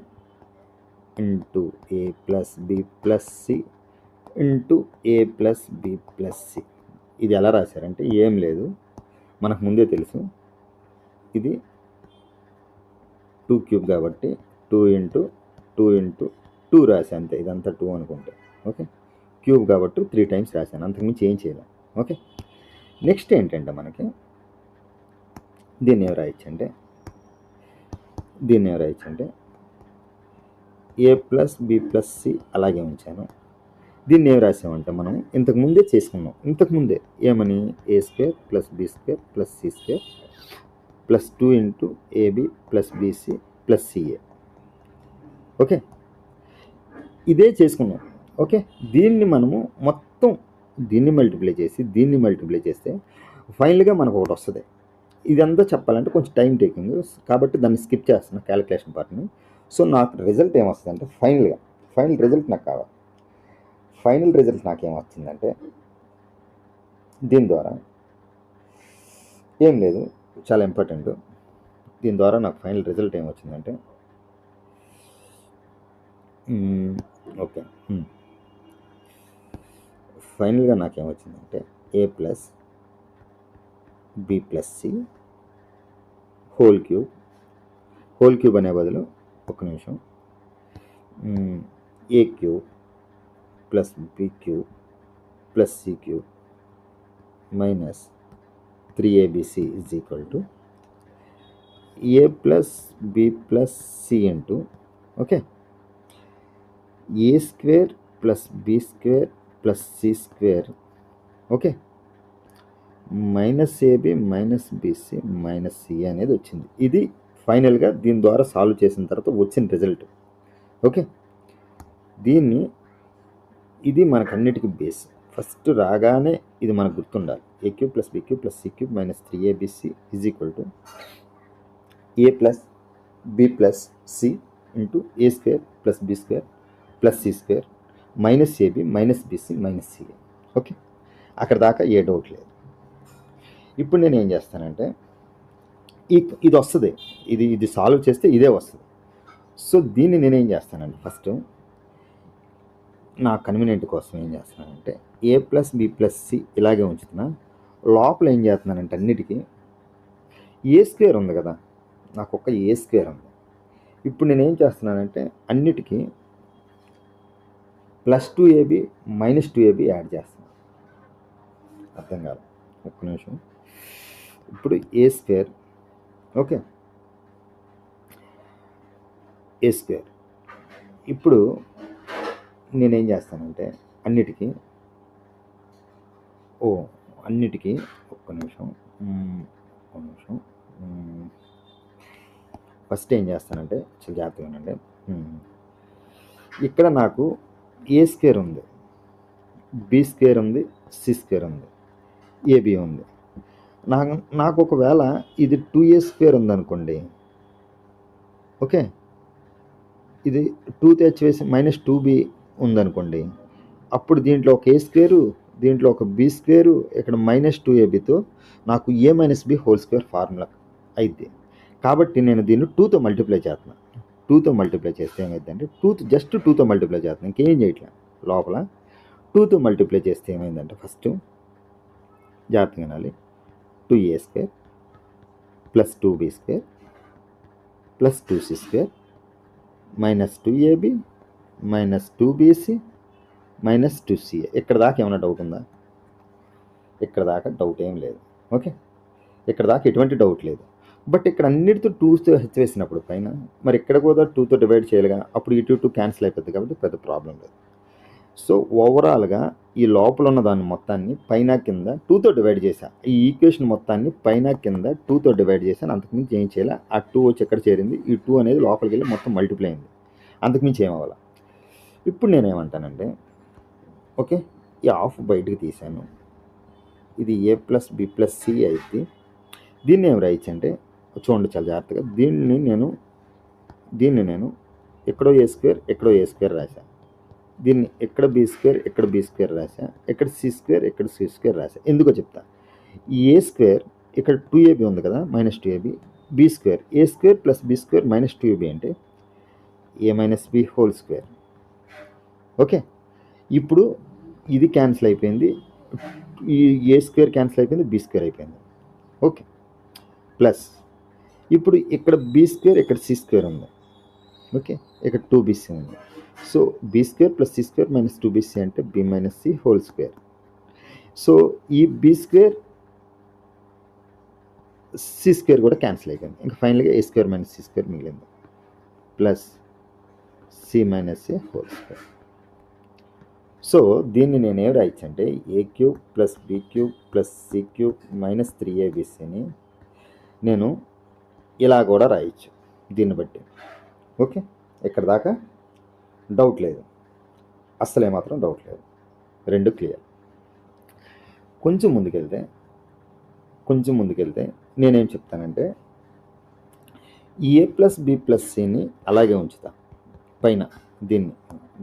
A: into A plus B plus C into A plus B plus c. ఇది ఎలా రాశారంటే ఏం లేదు, మనకు ముందే తెలుసు, ఇది 2 క్యూబ్ కాబట్టి 2 ఇంటూ 2 ఇంటూ 2 రాశాను అంతే. ఇదంతా 2 అనుకుంటే ఓకే, క్యూబ్ కాబట్టి 3 టైమ్స్ రాశాను, అంతకుమించి ఏం చేయలేం. ఓకే, నెక్స్ట్ ఏంటంటే మనకి దీన్ని ఏం రాయొచ్చంటే ఏ ప్లస్ బి ప్లస్ సి అలాగే ఉంచాను. దీన్ని ఏం రాసామంటే మనం ఇంతకుముందే చేసుకున్నాం. ఇంతకుముందే ఏమని, a square plus B square plus C square plus 2 into AB plus BC plus CA. Okay, ఇదే చేసుకున్నాం. ఓకే, దీన్ని మనము మొత్తం దీన్ని మల్టిప్లై చేస్తే ఫైనల్గా మనకు ఒకటి వస్తుంది. ఇదంతా చెప్పాలంటే కొంచెం టైం టేకింగ్ కాబట్టి దాన్ని స్కిప్ చేస్తున్నా క్యాలిక్యులేషన్ పార్ట్ని. సో నాకు రిజల్ట్ ఏమొస్తుందంటే ఫైనల్ రిజల్ట్ నాకు కావాలి. ఫైనల్ రిజల్ట్ నాకేమొచ్చిందంటే దీని ద్వారా ఏం లేదు, చాలా ఇంపార్టెంట్. దీని ద్వారా నాకు ఫైనల్ రిజల్ట్ ఏమొచ్చిందంటే ఓకే, ఫైనల్గా నాకేమొచ్చిందంటే a plus B plus C whole cube అనే బదులు ఒక నిమిషం, a cube plus B cube plus C cube minus 3abc is equal to A plus B plus C into okay a square plus B square plus C square okay minus AB minus BC minus c అనేది వచ్చింది. ఇది ఫైనల్గా దీని ద్వారా solve చేసిన తర్వాత వచ్చిన result. Okay, ఇది మనకన్నిటికీ బేస్. ఫస్ట్ రాగానే ఇది మనకు గుర్తుండాలి, a cube plus B cube plus C cube minus 3abc is equal to A plus B plus C into A square plus B square plus C square minus AB minus BC minus c a. Okay, అక్కడ దాకా ఏ doubt లేదు. ఇప్పుడు నేను ఏం చేస్తానంటే ఇది వస్తుంది, ఇది సాల్వ్ చేస్తే ఇదే వస్తుంది. సో దీన్ని నేనేం చేస్తానంటే ఫస్ట్ నా కన్వీనియంట్ కోసం ఏం చేస్తున్నానంటే ఏ ప్లస్ బి ప్లస్ సి ఇలాగే ఉంచుతున్నా. లోపల ఏం చేస్తున్నానంటే అన్నిటికీ ఏ స్క్వేర్ ఉంది కదా, నాకు ఒక ఏ స్క్వేర్ ఉంది. ఇప్పుడు నేనేం చేస్తున్నానంటే అన్నిటికీ +2ab -2ab యాడ్ చేస్తున్నాను. అర్థం కాదు, ఒక్క నిమిషం. ఇప్పుడు ఏ స్క్వేర్, ఓకే, ఏ స్క్వేర్. ఇప్పుడు నేనేం చేస్తానంటే అన్నిటికీ ఒక్క నిమిషం ఫస్ట్ ఏం చేస్తానంటే చాలా జాగ్రత్తగా ఉండండి. ఇక్కడ నాకు ఏ స్క్వేర్ ఉంది, బి స్క్వేర్ ఉంది, సి స్క్వేర్ ఉంది, ఏబి ఉంది. నాకు ఒకవేళ ఇది 2a స్క్వేర్ ఉందనుకోండి, ఓకే, ఇది 2 తెచ్చివేసి -2b ఉందనుకోండి, అప్పుడు దీంట్లో ఒక ఏ స్క్వేరు, దీంట్లో ఒక బి స్క్వేరు, ఇక్కడ -2abతో నాకు a - b whole square formula అయింది. కాబట్టి నేను దీన్ని 2తో మల్టిప్లై చేస్తున్నాను. 2తో మల్టిప్లై చేస్తే ఏమైందంటే జస్ట్ 2తో మల్టిప్లై చేస్తున్నాను, ఇంకేం చేయట్లే. లోపల 2తో మల్టిప్లై చేస్తే ఏమైందంటే ఫస్ట్ జాగ్రత్తగా వినాలి, 2a square plus 2b square plus 2c square -2ab -2bc -2ca. ఇక్కడ దాకా ఏమైనా డౌట్ ఉందా? ఇక్కడ దాకా డౌట్ ఏం లేదు. ఓకే, ఇక్కడ దాకా ఎటువంటి డౌట్ లేదు. బట్ ఇక్కడ అన్నిటితో 2తో హెచ్చవేసినప్పుడు పైన మరి ఇక్కడ కూడా 2తో డివైడ్ చేయాలిగా, అప్పుడు ఇటు 2 క్యాన్సిల్ అయిపోతుంది కాబట్టి పెద్ద ప్రాబ్లం లేదు. సో ఓవరాల్గా ఈ లోపల ఉన్న దాన్ని మొత్తాన్ని పైన కింద 2తో డివైడ్ చేశాను. ఈ ఈక్వేషన్ మొత్తాన్ని పైన కింద 2తో డివైడ్ చేశాను. అంతకుమించి ఏం చేయాలి, ఆ 2 వచ్చి ఎక్కడ చేరింది, ఈ 2 అనేది లోపలికి వెళ్ళి మొత్తం మల్టిప్లై అయింది. అంతకుమించి ఏమవ్వాలి. ఇప్పుడు నేనేమంటానంటే ఓకే, ఈ హాఫ్ బయటికి తీశాను, ఇది ఏ ప్లస్ బి ప్లస్ సి అయితే దీన్ని ఏం రాయొచ్చు అంటే చూడండి చాలా జాగ్రత్తగా, దీన్ని నేను ఎక్కడో ఏ స్క్వేర్ ఎక్కడో ఏ స్క్వేర్ రాశాను, దీన్ని ఎక్కడ బి స్క్వేర్ ఎక్కడ బి స్క్వేర్ రాశా, ఎక్కడ సి స్క్వేర్ ఎక్కడ సి స్క్వేర్ రాశా. ఎందుకో చెప్తా. ఈ ఏ స్క్వేర్ ఇక్కడ 2ab ఉంది కదా, -2ab, b square a square plus B square -2ab అంటే a - b whole square. Okay, ఇప్పుడు ఇది క్యాన్సిల్ అయిపోయింది, ఈ ఏ స్క్వేర్ క్యాన్సిల్ అయిపోయింది, బి స్క్వేర్ అయిపోయింది. ఓకే, ప్లస్ ఇప్పుడు ఇక్కడ బి స్క్వేర్ ఇక్కడ సి స్క్వేర్ ఉంది, ఓకే, ఇక్కడ 2bc ఉంది. So b square plus C square -2bc అంటే b - c whole square. So ఈ బి స్క్వేర్ సి స్క్వేర్ కూడా క్యాన్సిల్ అయిపోయింది. ఇంకా ఫైనల్గా ఏ స్క్వేర్ - సి స్క్వేర్ మిగిలింది, plus c - a whole square. So దీన్ని నేను ఏం రాయొచ్చు అంటే a cube plus B cube plus C cube -3abcని నేను ఇలా కూడా రాయొచ్చు దీన్ని బట్టి. ఓకే, ఇక్కడ దాకా డౌట్ లేదు, అస్సలు ఏమాత్రం డౌట్ లేదు, రెండు క్లియర్. కొంచెం ముందుకెళ్తే నేనేం చెప్తానంటే ఏ ప్లస్ బి ప్లస్ సిని అలాగే ఉంచుతా, పైన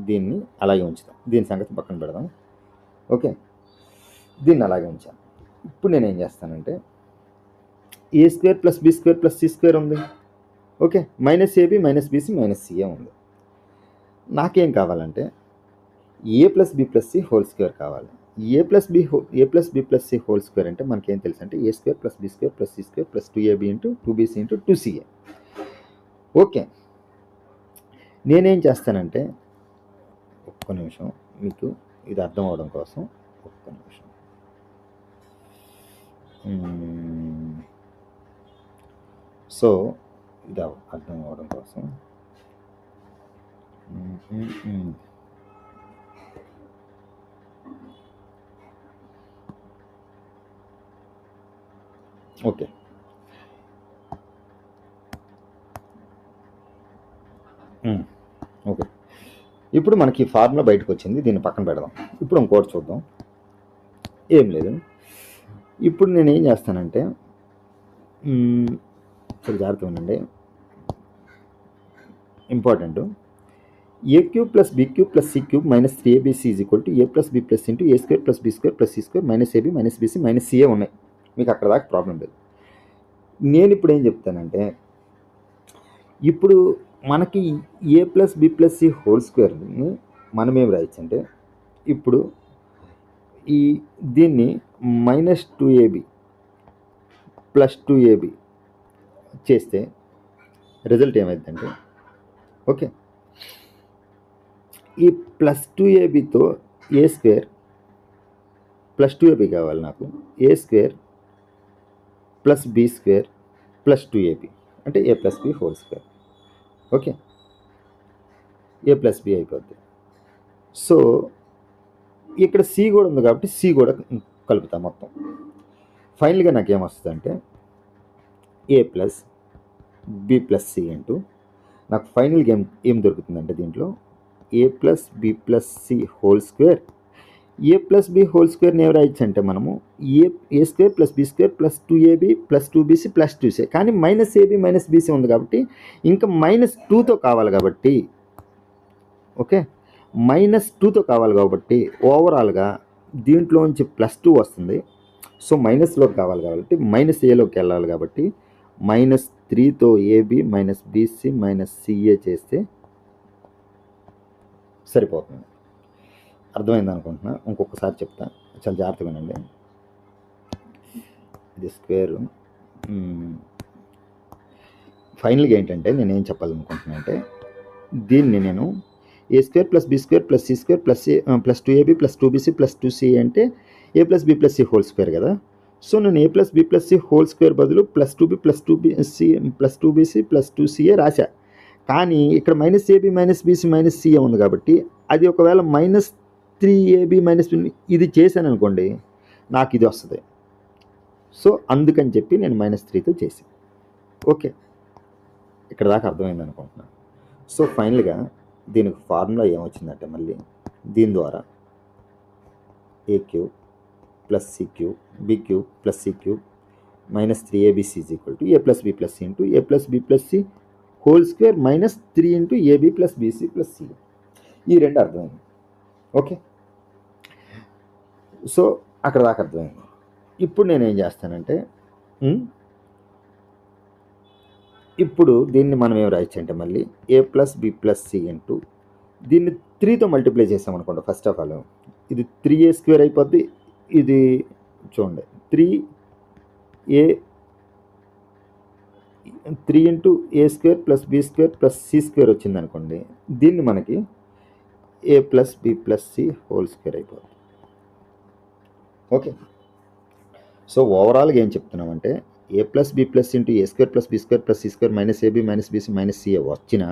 A: దీన్ని అలాగే ఉంచుతాం, దీని సంగతి పక్కన పెడదాం. ఓకే, దీన్ని అలాగే ఉంచాను. ఇప్పుడు నేనేం చేస్తానంటే a square plus B square plus C square ఉంది, ఓకే, -ab -bc -ca ఉంది. నాకేం కావాలంటే a plus B plus C whole square కావాలి. A plus B plus C whole square అంటే మనకేం తెలుసు అంటే a square plus B square plus C square plus 2ab into 2bc into 2ca. Okay, నేనేం చేస్తానంటే ఒక్క నిమిషం, మీకు ఇది అర్థం అవడం కోసం ఒక్క నిమిషం. సో ఇది అర్థం అవడం కోసం ఓకే, ఓకే, ఇప్పుడు మనకి ఫార్ములా బయటకు వచ్చింది, దీన్ని పక్కన పెడదాం. ఇప్పుడు ఇంకోటి చూద్దాం. ఏం లేదు, ఇప్పుడు నేను ఏం చేస్తానంటే చాలా జాగ్రత్తగా ఉండండి, important. A cube plus B cube plus C cube minus 3abc is equal to A plus B plus into A square plus B square plus C square minus AB minus BC minus CA ఉన్నాయి. మీకు అక్కడ దాకా problem లేదు. నేను ఇప్పుడు ఏం చెప్తానంటే, ఇప్పుడు మనకి a plus B plus C whole స్క్వేర్ని మనం ఏం రాయొచ్చు అంటే, ఇప్పుడు దీన్ని మైనస్ 2ab ప్లస్ 2ab చేస్తే రిజల్ట్ ఏమైందంటే, ఓకే, ఈ ప్లస్ 2abతో ఏ స్క్వేర్ ప్లస్ 2ab కావాలి నాకు, a square plus B square plus 2ab అంటే ఏ plus B whole square. Okay, a plus b అయిపోద్ది. సో ఇక్కడ సి కూడా ఉంది కాబట్టి సి కూడా కలుపుతాం మొత్తం. ఫైనల్గా నాకు ఏమొస్తుందంటే a plus B plus c అంటూ నాకు ఫైనల్గా ఏం దొరుకుతుందంటే, దీంట్లో a plus B plus C whole square. A plus B whole స్క్వేర్ని ఏం రాయొచ్చు అంటే మనము a square plus B square plus 2ab plus 2bc plus 2c, కానీ మైనస్ ఏబి మైనస్ బీసీ ఉంది కాబట్టి ఇంకా మైనస్ 2తో కావాలి కాబట్టి, ఓకే, మైనస్ 2తో కావాలి కాబట్టి ఓవరాల్గా దీంట్లోంచి ప్లస్ 2 వస్తుంది. సో మైనస్లోకి కావాలి కాబట్టి మైనస్ ఏలోకి వెళ్ళాలి కాబట్టి మైనస్ 3తో a b minus BC minus c a చేస్తే సరిపోతుంది. అర్థమైంది అనుకుంటున్నా, ఇంకొకసారి చెప్తా, చాలా జాగ్రత్తగా వినండి. ఇది స్క్వేర్. ఫైనల్గా ఏంటంటే నేనేం చెప్పాలనుకుంటున్నా అంటే, దీన్ని నేను a square plus B square plus C square plus 2ab plus 2bc plus 2ca అంటే ఏ plus B plus C whole square కదా. సో నేను a plus B plus C whole square బదులు plus 2b plus 2bc plus 2bc plus 2ca రాశా. కానీ ఇక్కడ minus AB minus BC minus c a ఉంది కాబట్టి అది ఒకవేళ మైనస్ 3ab మైనస్ ఇది చేశాను అనుకోండి, నాకు ఇది వస్తుంది. సో అందుకని చెప్పి నేను మైనస్ 3తో చేశాను. ఓకే, ఇక్కడ దాకా అర్థమైంది అనుకుంటున్నాను. సో ఫైనల్గా దీనికి ఫార్ములా ఏమొచ్చిందంటే, మళ్ళీ దీని ద్వారా a cube plus C cube b cube plus C cube minus 3abc is equal to A plus B plus C into A plus B plus C whole square minus 3 into AB plus BC plus c. ఈ రెండు అర్థమైంది. Okay, so అక్కడ దాకా అర్థమైంది. ఇప్పుడు నేనేం చేస్తానంటే, ఇప్పుడు దీన్ని మనం ఏం రాయొచ్చు అంటే, మళ్ళీ a plus B plus C into దీన్ని 3తో మల్టిప్లై చేసామనుకోండి. ఫస్ట్ ఆఫ్ ఆల్ ఇది 3a స్క్వేర్ అయిపోద్ది. ఇది చూడండి 3 ఇంటూ ఏ square plus B square plus C square వచ్చింది అనుకోండి. దీన్ని మనకి a plus B plus C whole square అయిపోద్ది. ఓకే, సో ఓవరాల్గా ఏం చెప్తున్నామంటే, a plus B plus into A square plus B square plus C square minus AB minus BC minus c a వచ్చిన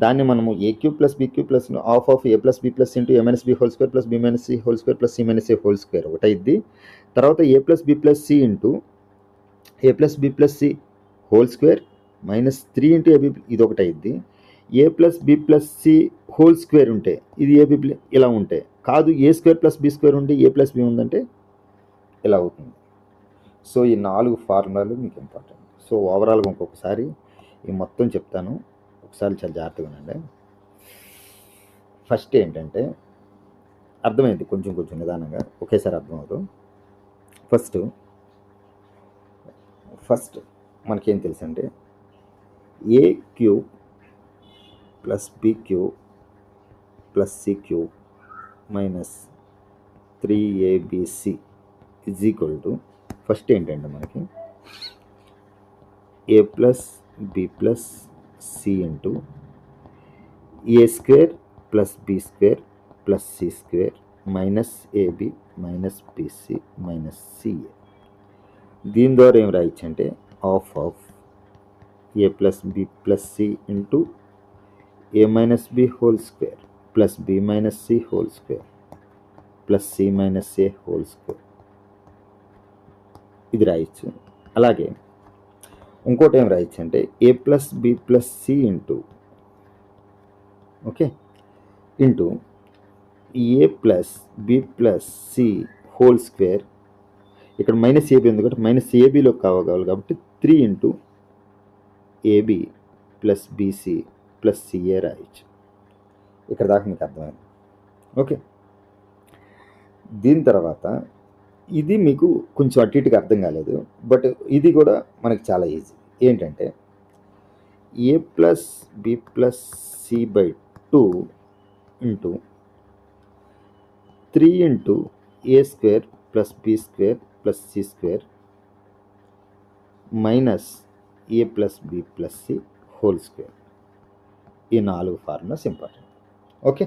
A: దాన్ని మనము a cube plus B cube plus of A plus B plus into A minus B whole square plus B minus C whole square plus C minus A whole square ఒకటి అయింది. తర్వాత ఏ plus B plus C into ఏ plus B plus C whole square minus 3 into a b ఇది ఒకటి అయింది. A plus B plus C whole square ఉంటే ఇది a b ఇలా ఉంటే కాదు, a square plus B square ఉంటే ఏ ప్లస్ బి ఉందంటే ఇలా అవుతుంది. సో ఈ 4 ఫార్ములాలు మీకు ఇంపార్టెంట్. సో ఓవరాల్గా ఇంకొకసారి ఈ మొత్తం చెప్తాను, ఒకసారి చాలా జాగ్రత్తగా ఉండండి. ఫస్ట్ ఏంటంటే, అర్థమైంది కొంచెం కొంచెం నిదానంగా, ఒకేసారి అర్థమవుతుంది. ఫస్ట్ మనకేం తెలుసు అంటే, a cube plus B cube plus C cube minus 3abc is equal to, first ఏంటంటే మనకి a plus B plus C into A square plus B square plus C square minus AB minus BC minus c a. దీని ద్వారా ఏం రాయొచ్చు అంటే, of A plus B plus C into A minus B whole square plus B minus C whole square plus C minus A whole square, ఇది రాయొచ్చు. అలాగే ఇంకోటి ఏం రాయొచ్చు అంటే, ఏ plus B plus C into okay into ఏ plus B plus C whole square ఇక్కడ minus a b ఉంది కాబట్టి మైనస్ ఏబీలో కావాలి కాబట్టి 3 into AB plus BC plus c a రాయొచ్చు. ఇక్కడ దాకా మీకు అర్థమైంది. ఓకే, దీని తర్వాత ఇది మీకు కొంచెం అటు ఇటుగా అర్థం కాలేదు, బట్ ఇది కూడా మనకి చాలా ఈజీ. ఏంటంటే ఏ plus B plus C by 2 into 3 into A square plus B square plus C square minus A plus B plus C whole square. ఈ 4 ఫార్ములాస్ ఇంపార్టెంట్. ఓకే,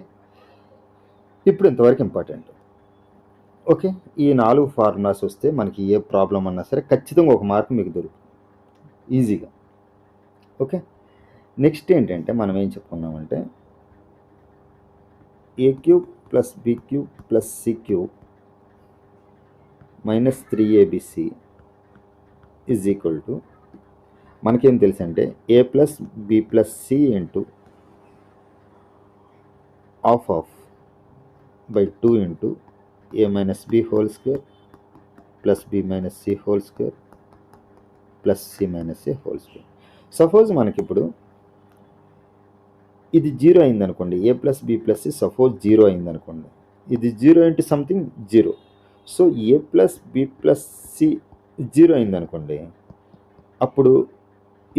A: ఇప్పుడు ఇంతవరకు ఇంపార్టెంట్. ఓకే, ఈ 4 ఫార్ములాస్ వస్తే మనకి ఏ ప్రాబ్లం అన్నా సరే ఖచ్చితంగా ఒక మార్క్ మీకు దొరుకుతుంది ఈజీగా. ఓకే, నెక్స్ట్ ఏంటంటే మనం ఏం చెప్పుకున్నామంటే a cube plus B cube plus C cube minus 3abc is equal to మనకేం తెలుసు అంటే ఏ plus B plus C into half of by 2 into A minus B whole square plus B minus C whole square plus C minus A whole square. Suppose మనకి ఇప్పుడు ఇది 0 అయిందనుకోండి, a plus B plus c suppose 0 అయిందనుకోండి, ఇది 0 into something 0. So ఏ plus B plus c 0 అయిందనుకోండి, అప్పుడు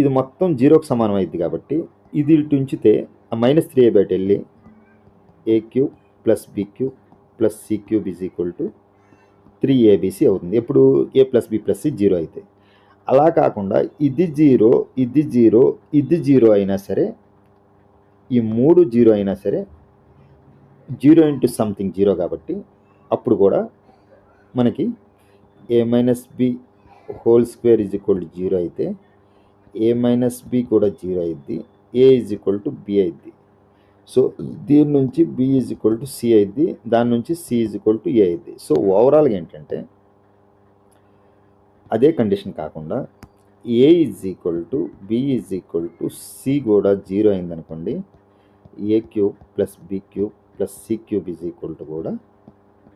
A: ఇది మొత్తం 0కి సమానం అయింది కాబట్టి ఇది ఇటు ఉంచితే ఆ -3a బయట వెళ్ళి a cube plus B cube plus C cube is equal to 3abc అవుతుంది. ఎప్పుడు a plus B plus c 0 అయితే. అలా కాకుండా ఇది 0 ఇది 0 ఇది 0 అయినా సరే, ఈ 3 0 అయినా సరే 0 ఇంటూ సంథింగ్ 0 కాబట్టి అప్పుడు కూడా మనకి A minus B whole square is equal to 0 అయితే ఏ మైనస్ బి కూడా 0 అయింది, A is equal to B అయింది. సో దీని నుంచి B is equal to C అయింది, దాని నుంచి C is equal to A అయింది. సో ఓవరాల్గా ఏంటంటే అదే కండిషన్ కాకుండా A is equal to B is equal to C కూడా 0 అయిందనుకోండి, A cube plus B cube plus C cube is equal to కూడా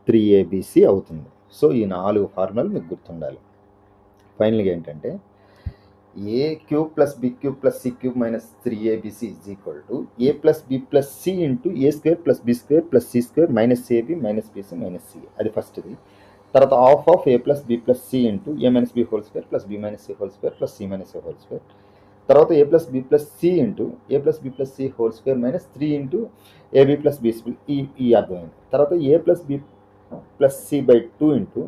A: 3abc అవుతుంది. సో ఈ 4 ఫార్ములాలు మీకు గుర్తుండాలి. ఫైనల్గా ఏంటంటే A cube plus B cube plus C cube minus 3abc is equal to A plus B plus C into A square plus B square plus C square minus AB minus BC minus C. అది ఫస్ట్ది. తర్వాత half of A plus B plus C into A minus B whole square plus B minus C whole square plus C minus A whole square. తర్వాత ఏ plus B plus C into ఏ plus B plus C whole square minus 3 into AB plus B. ఈ అర్థమైంది. తర్వాత ఏ plus B plus C by 2 into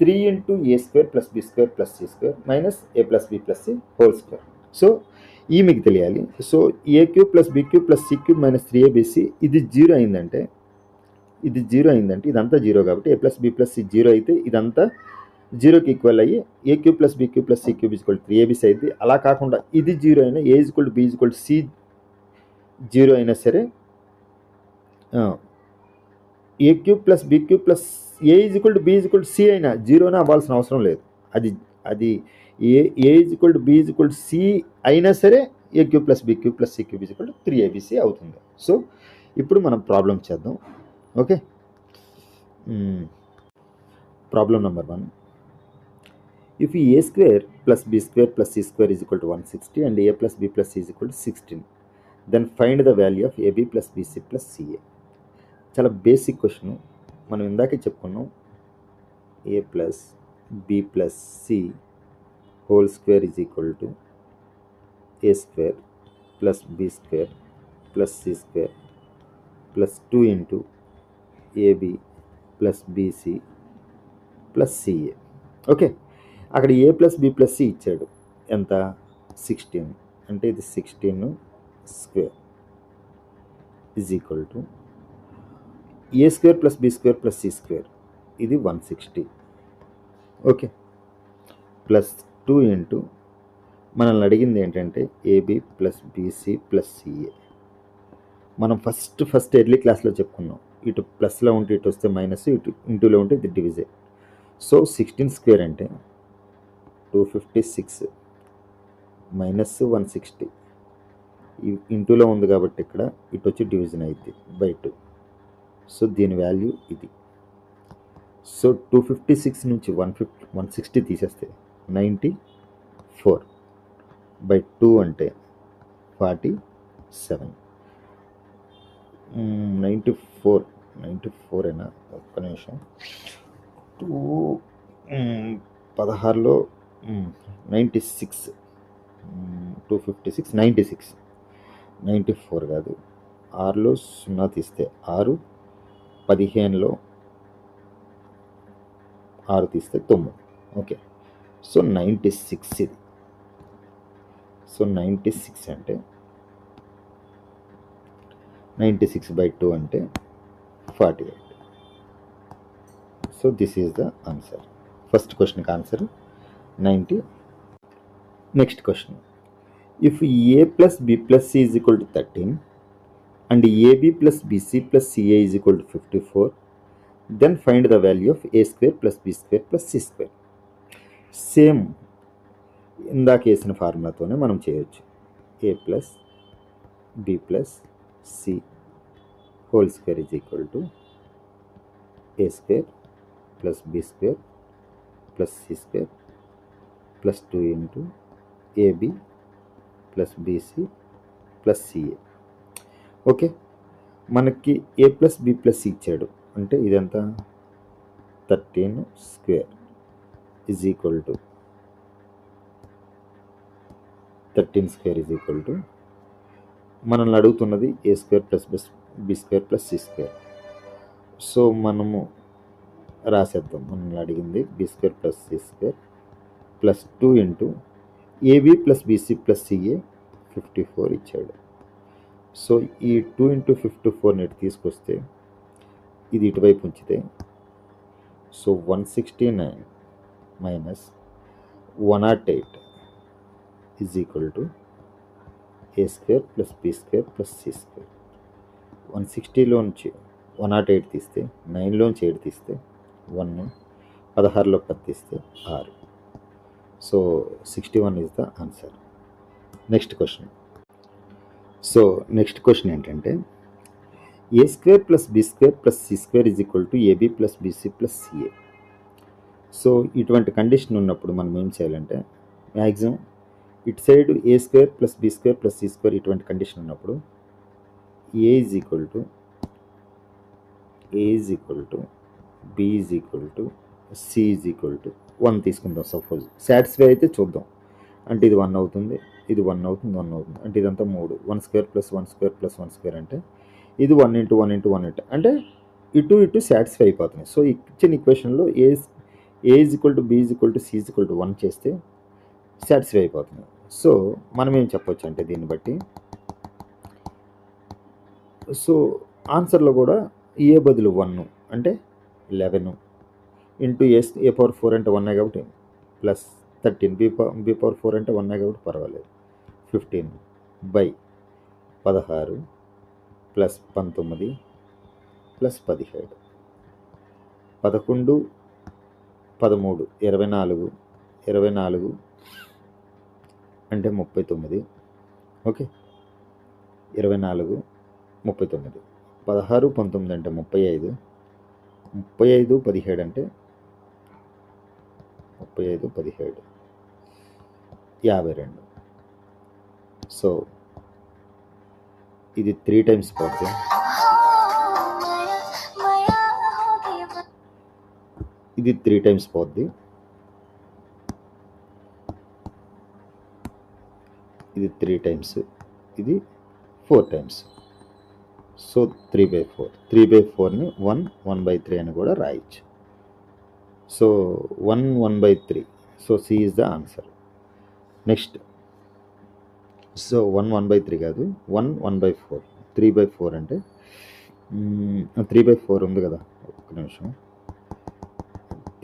A: 3 into A square plus B square plus C square minus A plus B plus C whole square. So ఈ మీకు తెలియాలి. So A cube plus B cube plus C cube minus 3abc ఇది 0 అయిందంటే ఇదంతా 0 కాబట్టి A plus B plus c 0 అయితే ఇదంతా 0కి ఈక్వల్ అయ్యి A cube plus B cube plus C cube equal 3abc అయింది. అలా కాకుండా ఇది 0 అయినా A equal to B equal to C 0 అయినా సరే A cube plus B cube plus A equal to B equal to C అయినా 0నే అవ్వాల్సిన అవసరం లేదు. అది A equal to B equal to C అయినా సరే A cube plus B cube plus C cube equal to 3abc అవుతుంది. So ఇప్పుడు మనం ప్రాబ్లం చేద్దాం. Okay, problem number 1. If a square plus b square plus c square is equal to 160 and a plus b plus c is equal to 16, then find the value of ab plus bc plus ca. చాలా basic question. మనం ఇందాకే చెప్పుకున్నాం A plus B plus C whole square is equal to A square plus B square plus C square plus 2 into AB plus BC plus CA. Okay, అక్కడ A plus B plus C ఇచ్చాడు. ఎంత? 16. అంటే ఇది 16 square is equal to A square plus B square plus C square ఇది 160. Okay, plus 2 into మనల్ని అడిగింది ఏంటంటే AB plus BC plus CA. మనం ఫస్ట్ ఎర్లీ క్లాస్లో చెప్పుకున్నాం, ఇటు ప్లస్లో ఉంటే ఇటు వస్తే మైనస్, ఇటు ఇంటూలో ఉంటే ఇది డివిజన్. సో 16 స్క్వేర్ అంటే 256 మైనస్ 160 ఇంటూలో ఉంది కాబట్టి ఇక్కడ ఇటు వచ్చి డివిజన్ అయింది బై 2. సో దీని వాల్యూ ఇది. సో 256 నుంచి 160 తీసేస్తే 94/2 అంటే 47. 94 అయినా ఒక్క నిమిషం. 16లో 96, 256 94 కాదు. 6లో 0 తీస్తే 6, 15లో 6 తీస్తే 9. ఓకే, సో 96 ఇది. సో 96 అంటే 96/2 అంటే 48. So this is the answer. First క్వశ్చన్కి answer 90. Next question, if a plus b plus c is equal to 13 and ab plus bc plus ca is equal to 54, then find the value of a square plus b square plus c square. Same ఇందాక వేసిన ఫార్ములాతోనే మనం చేయొచ్చు. a plus b plus c whole square is equal to a square plus b square plus c square plus 2 into ab plus bc plus ca. Okay, మనకి a plus b plus c ఇచ్చాడు అంటే ఇదంతా 13 square is equal to 13 square is equal to మనల్ని అడుగుతున్నది a square plus b square plus c square. So మనము రాసేద్దాం. మనల్ని అడిగింది b square plus c square plus 2 into ab plus bc plus ca 54 ఇచ్చాడు. So ఈ 2 into 54 నెట్ తీసుకొస్తే ఇది ఇటువైపు ఉంచితే so 169 minus 108 is equal to a square plus b square plus c square. 160లోంచి 108 తీస్తే 9లోంచి 8 తీస్తే 1, 16లో 10 తీస్తే 6. So 61 is the answer. Next question. So next question ఏంటంటే a square plus b square plus c square is equal to ab plus bc plus ca. So ఇటువంటి condition ఉన్నప్పుడు మనం ఏం చేయాలంటే maximum ఇటు side A square plus B square plus C square ఇటువంటి condition ఉన్నప్పుడు A is equal to B is equal to C is equal to 1 తీసుకుందాం. Suppose satisfy అయితే చూద్దాం. అంటే ఇది 1 అవుతుంది, ఇది 1 అవుతుంది, 1 అవుతుంది. అంటే ఇదంతా 3. 1 square plus 1 square plus 1 square అంటే ఇది 1 into 1 into 1 అంటే ఇటు సాటిస్ఫై అయిపోతున్నాయి. సో ఇచ్చిన ఈక్వేషన్లో A is equal to B is equal to C is equal to 1 చేస్తే సాటిస్ఫై అయిపోతుంది. సో మనం ఏం చెప్పొచ్చు అంటే దీన్ని బట్టి సో ఆన్సర్లో కూడా ఏ బదులు 1 అంటే 11 ఇంటూ ఏ పవర్ 4 అంటే 1 కాబట్టి ప్లస్ 13 బి పవర్ 4 అంటే 1 కాబట్టి పర్వాలేదు 15/16 ప్లస్ 19 ప్లస్ 17 11 13 24 అంటే 39. ఓకే, 24 39 16 19 అంటే 35 17 అంటే 52. సో ఇది 3 times పోతే ఇది 3 times పోద్ది, ఇది 3 times, ఇది 4 times. సో 3/4. 3/4ని 1/3 అని కూడా రాయొచ్చు. So 1/3. So C is the answer. Next, so 1/3 కాదు 1/4. 3/4 అంటే 3/4 ఉంది కదా, ఒక్క నిమిషం.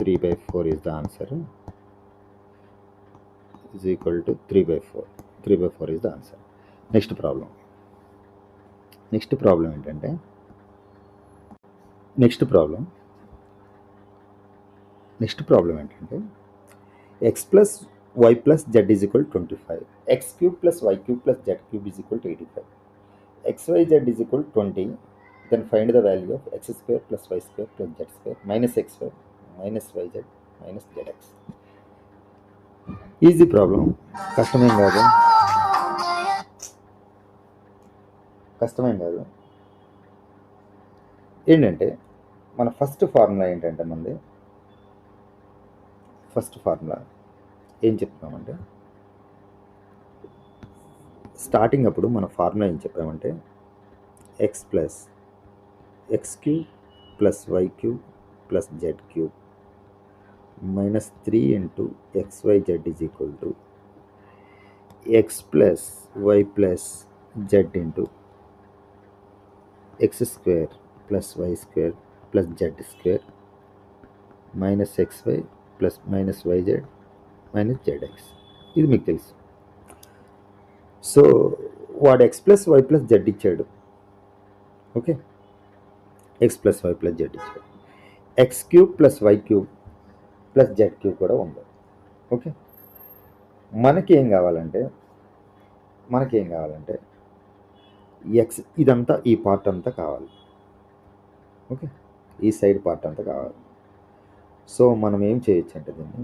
A: 3/4 is the answer. Is equal to 3/4. 3/4 is the answer. Next problem ఏంటంటే X plus Y plus Z is equal 25, X cube plus Y cube plus Z cube is equal to 85, xy z is equal 20. Then find the value of x² plus y² plus z² minus xy minus YZ minus ZX. Easy problem, కష్టమేం కాదు. ఏంటంటే మన first formula ఏం చెప్తున్నామంటే, starting అప్పుడు మన formula ఏం చెప్పామంటే X plus X cube plus Y cube plus Z cube minus 3 into XYZ is equal to X plus Y plus Z into X square plus Y square plus Z square minus XY plus minus YZ minus ZX. ఇది మీకు తెలుసు. So వాడు X plus Y plus Z ఇచ్చాడు. Okay, X plus Y plus Z ఇచ్చాడు. X cube plus Y cube plus Z cube కూడా ఉంది. Okay, మనకేం కావాలంటే ఎక్స్ ఇదంతా ఈ పార్ట్ అంతా కావాలి. ఓకే, ఈ సైడ్ పార్ట్ అంతా కావాలి. సో మనం ఏం చేయొచ్చు అంటే దీన్ని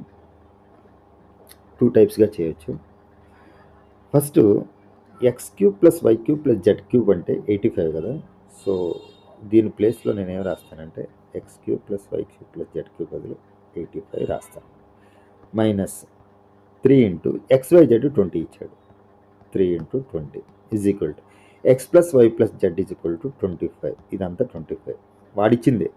A: 2 టైప్స్గా చేయొచ్చు. First X cube plus Y cube plus Z cube అంటే 85 కదా. సో దీని ప్లేస్లో నేను ఏం రాస్తానంటే X cube plus Y cube plus Z cube బదులు 85 రాస్తాను. మైనస్ 3 ఇంటూ XYZ 20 ఇచ్చాడు. 3 into 20 is equal to X plus Y plus Z is equal to 25. ఇదంతా 25 వాడిచ్చిందే.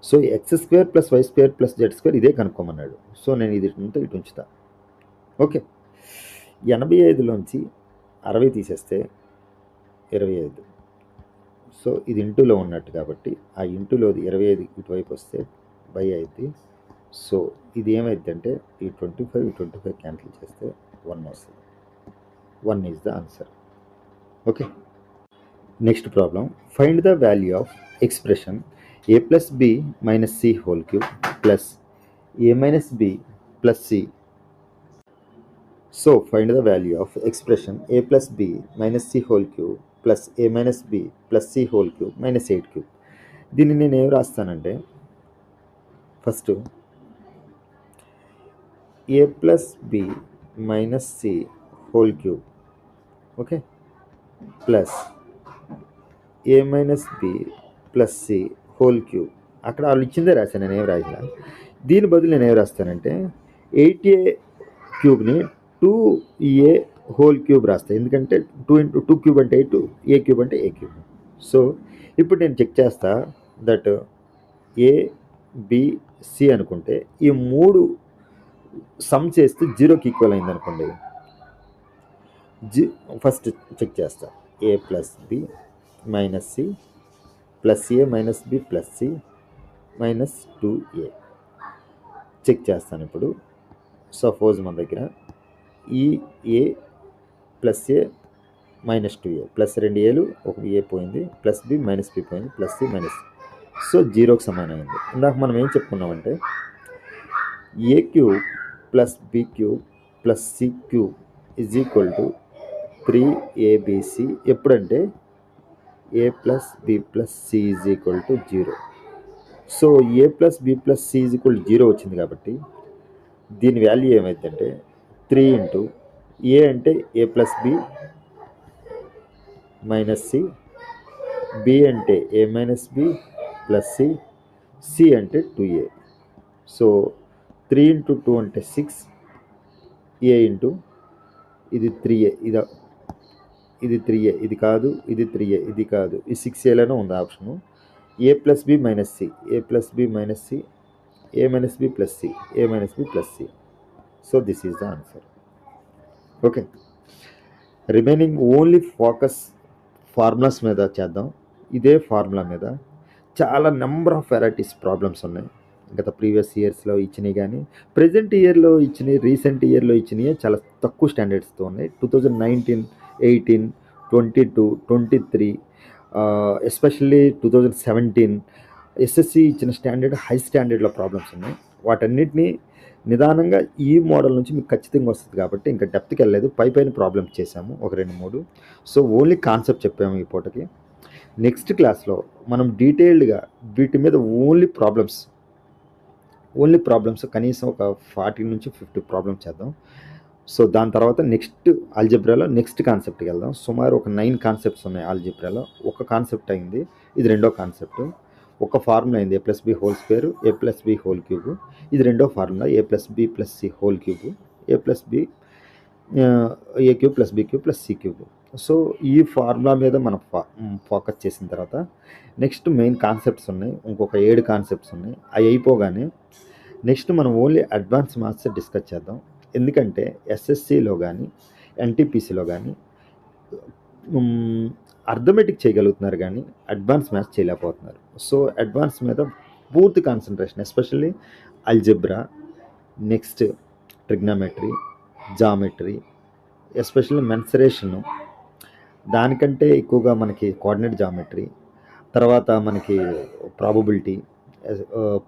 A: So X square plus Y square plus Z square ఇదే కనుక్కోమన్నాడు. So నేను ఇది ఇటు ఉంచుతా. ఓకే, 85లోంచి 60 తీసేస్తే 25. సో ఇది ఇంటూలో ఉన్నట్టు కాబట్టి ఆ ఇంటూలోది 25 ఇటువైపు వస్తే బై అయింది. సో ఇది ఏమైంది అంటే ఈ 25 క్యాన్సిల్ చేస్తే 1 వస్తుంది. 1 is the answer. Okay, next problem. Find the value of expression a plus B minus C whole cube plus a minus B plus C. So find the value of expression a plus B minus C whole cube plus a minus B plus C whole cube minus 8 cube. దీన్ని నేను ఏం రాస్తానంటే first a plus B minus C whole cube, okay, plus a minus B plus C whole cube. అక్కడ వాళ్ళు ఇచ్చిందే రాశాను, నేను ఏం రాసిన. దీని బదులు నేను ఏం రాస్తానంటే 8a క్యూబ్ని 2a హోల్ క్యూబ్ రాస్తాను. ఎందుకంటే 2 ఇంటూ 2 క్యూబ్ అంటే 8, a క్యూబ్ అంటే a క్యూబ్. సో ఇప్పుడు నేను చెక్ చేస్తా దట్ a b c అనుకుంటే ఈ 3 సమ్ చేస్తే 0కి ఈక్వల్ అయింది అనుకోండి. ఫస్ట్ చెక్ చేస్తా a plus B minus C plus a minus B plus C minus 2a check చేస్తాను. ఇప్పుడు సపోజ్ మన దగ్గర ఈ a plus a minus 2a plus 2 ఏలు ఒక a పోయింది, ప్లస్ బి మైనస్ బి పోయింది, ప్లస్ సి మైనస్. సో 0కి సమానమైంది. ఇందాక మనం ఏం చెప్పుకున్నామంటే a cube plus B cube plus C cube is equal to 3abc ఎప్పుడంటే a plus B plus C is equal to 0. So a plus B plus C is equal to 0 వచ్చింది కాబట్టి దీని వాల్యూ ఏమైందంటే 3 ఇంటూ a అంటే a plus B minus C, B అంటే a minus B plus C, C అంటే 2a. So 3 into 2 అంటే 6, a into ఇది 3a, ఇది 3a, ఇది కాదు, ఇది 3a, ఇది కాదు, ఈ 6aలోనే ఉంది option. a plus B minus C, a plus B minus C, a minus B plus C, a minus B plus C. So this is the answer. Okay, remaining only focus formulas మీద చేద్దాం. ఇదే formula మీద చాలా number of varieties problems ఉన్నాయి. గత previous ఇయర్స్లో ఇచ్చినవి కానీ ప్రజెంట్ ఇయర్లో ఇచ్చినవి, రీసెంట్ ఇయర్లో ఇచ్చినవి చాలా తక్కువ స్టాండర్డ్స్తో ఉన్నాయి. 2019, 18, 22, 23, ఎస్పెషల్లీ 2017 ఎస్ఎస్సి ఇచ్చిన స్టాండర్డ్ హై స్టాండర్డ్లో ప్రాబ్లమ్స్ ఉన్నాయి. వాటన్నిటినీ నిదానంగా ఈ మోడల్ నుంచి మీకు ఖచ్చితంగా వస్తుంది కాబట్టి ఇంకా డెప్త్కి వెళ్ళలేదు. పైన ప్రాబ్లమ్స్ చేసాము ఒక 2-3. సో ఓన్లీ కాన్సెప్ట్ చెప్పాము ఈ పూటకి. నెక్స్ట్ క్లాస్లో మనం డీటెయిల్డ్గా వీటి మీద ఓన్లీ ప్రాబ్లమ్స్ ఓన్లీ ప్రాబ్లమ్స్ కనీసం ఒక 40 నుంచి 50 ప్రాబ్లమ్స్ చేద్దాం. సో దాని తర్వాత నెక్స్ట్ ఆల్జీబ్రాలో నెక్స్ట్ కాన్సెప్ట్కి వెళ్దాం. సుమారు ఒక 9 కాన్సెప్ట్స్ ఉన్నాయి ఆల్జీబ్రాలో. ఒక కాన్సెప్ట్ అయింది, ఇది రెండో కాన్సెప్ట్. ఒక ఫార్ములా అయింది a+b² a+b³ ఇది రెండో formula a+b+c³ a+b a³ + b³ + c³. So ఈ ఫార్ములా మీద మనం ఫోకస్ చేసిన తర్వాత నెక్స్ట్ మెయిన్ కాన్సెప్ట్స్ ఉన్నాయి, ఇంకొక 7 కాన్సెప్ట్స్ ఉన్నాయి. అవి అయిపోగానే నెక్స్ట్ మనం ఓన్లీ అడ్వాన్స్ మ్యాథ్స్ డిస్కస్ చేద్దాం. ఎందుకంటే ఎస్ఎస్సిలో కానీ ఎన్టీపీసీలో కానీ అర్థమెటిక్ చేయగలుగుతున్నారు కానీ అడ్వాన్స్ మ్యాథ్స్ చేయలేకపోతున్నారు. సో అడ్వాన్స్ మీద పూర్తి concentration, especially algebra, next trigonometry, geometry, especially mensuration, దానికంటే ఎక్కువగా మనకి కోఆర్డినేట్ జామెట్రీ, తర్వాత మనకి ప్రాబబిలిటీ,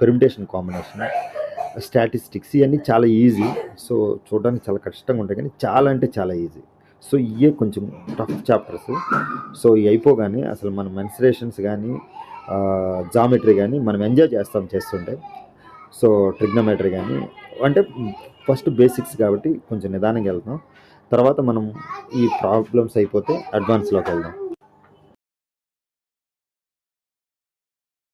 A: పెర్మిటేషన్ కాంబినేషన్, స్టాటిస్టిక్స్, ఇవన్నీ చాలా ఈజీ. సో చూడడానికి చాలా కష్టంగా ఉంటాయి కానీ చాలా అంటే చాలా ఈజీ. సో ఇవే కొంచెం టఫ్ చాప్టర్స్. సో ఇవి అయిపోగానే అసలు మన మెన్సరేషన్స్ కానీ జామెట్రీ కానీ మనం ఎంజాయ్ చేస్తుంటే, సో ట్రిగ్నోమెట్రీ కానీ అంటే ఫస్ట్ బేసిక్స్ కాబట్టి కొంచెం నిదానంగా వెళ్తాం. తర్వాత మనం ఈ ప్రాబ్లమ్స్ అయిపోతే అడ్వాన్స్లోకి వెళ్దాం.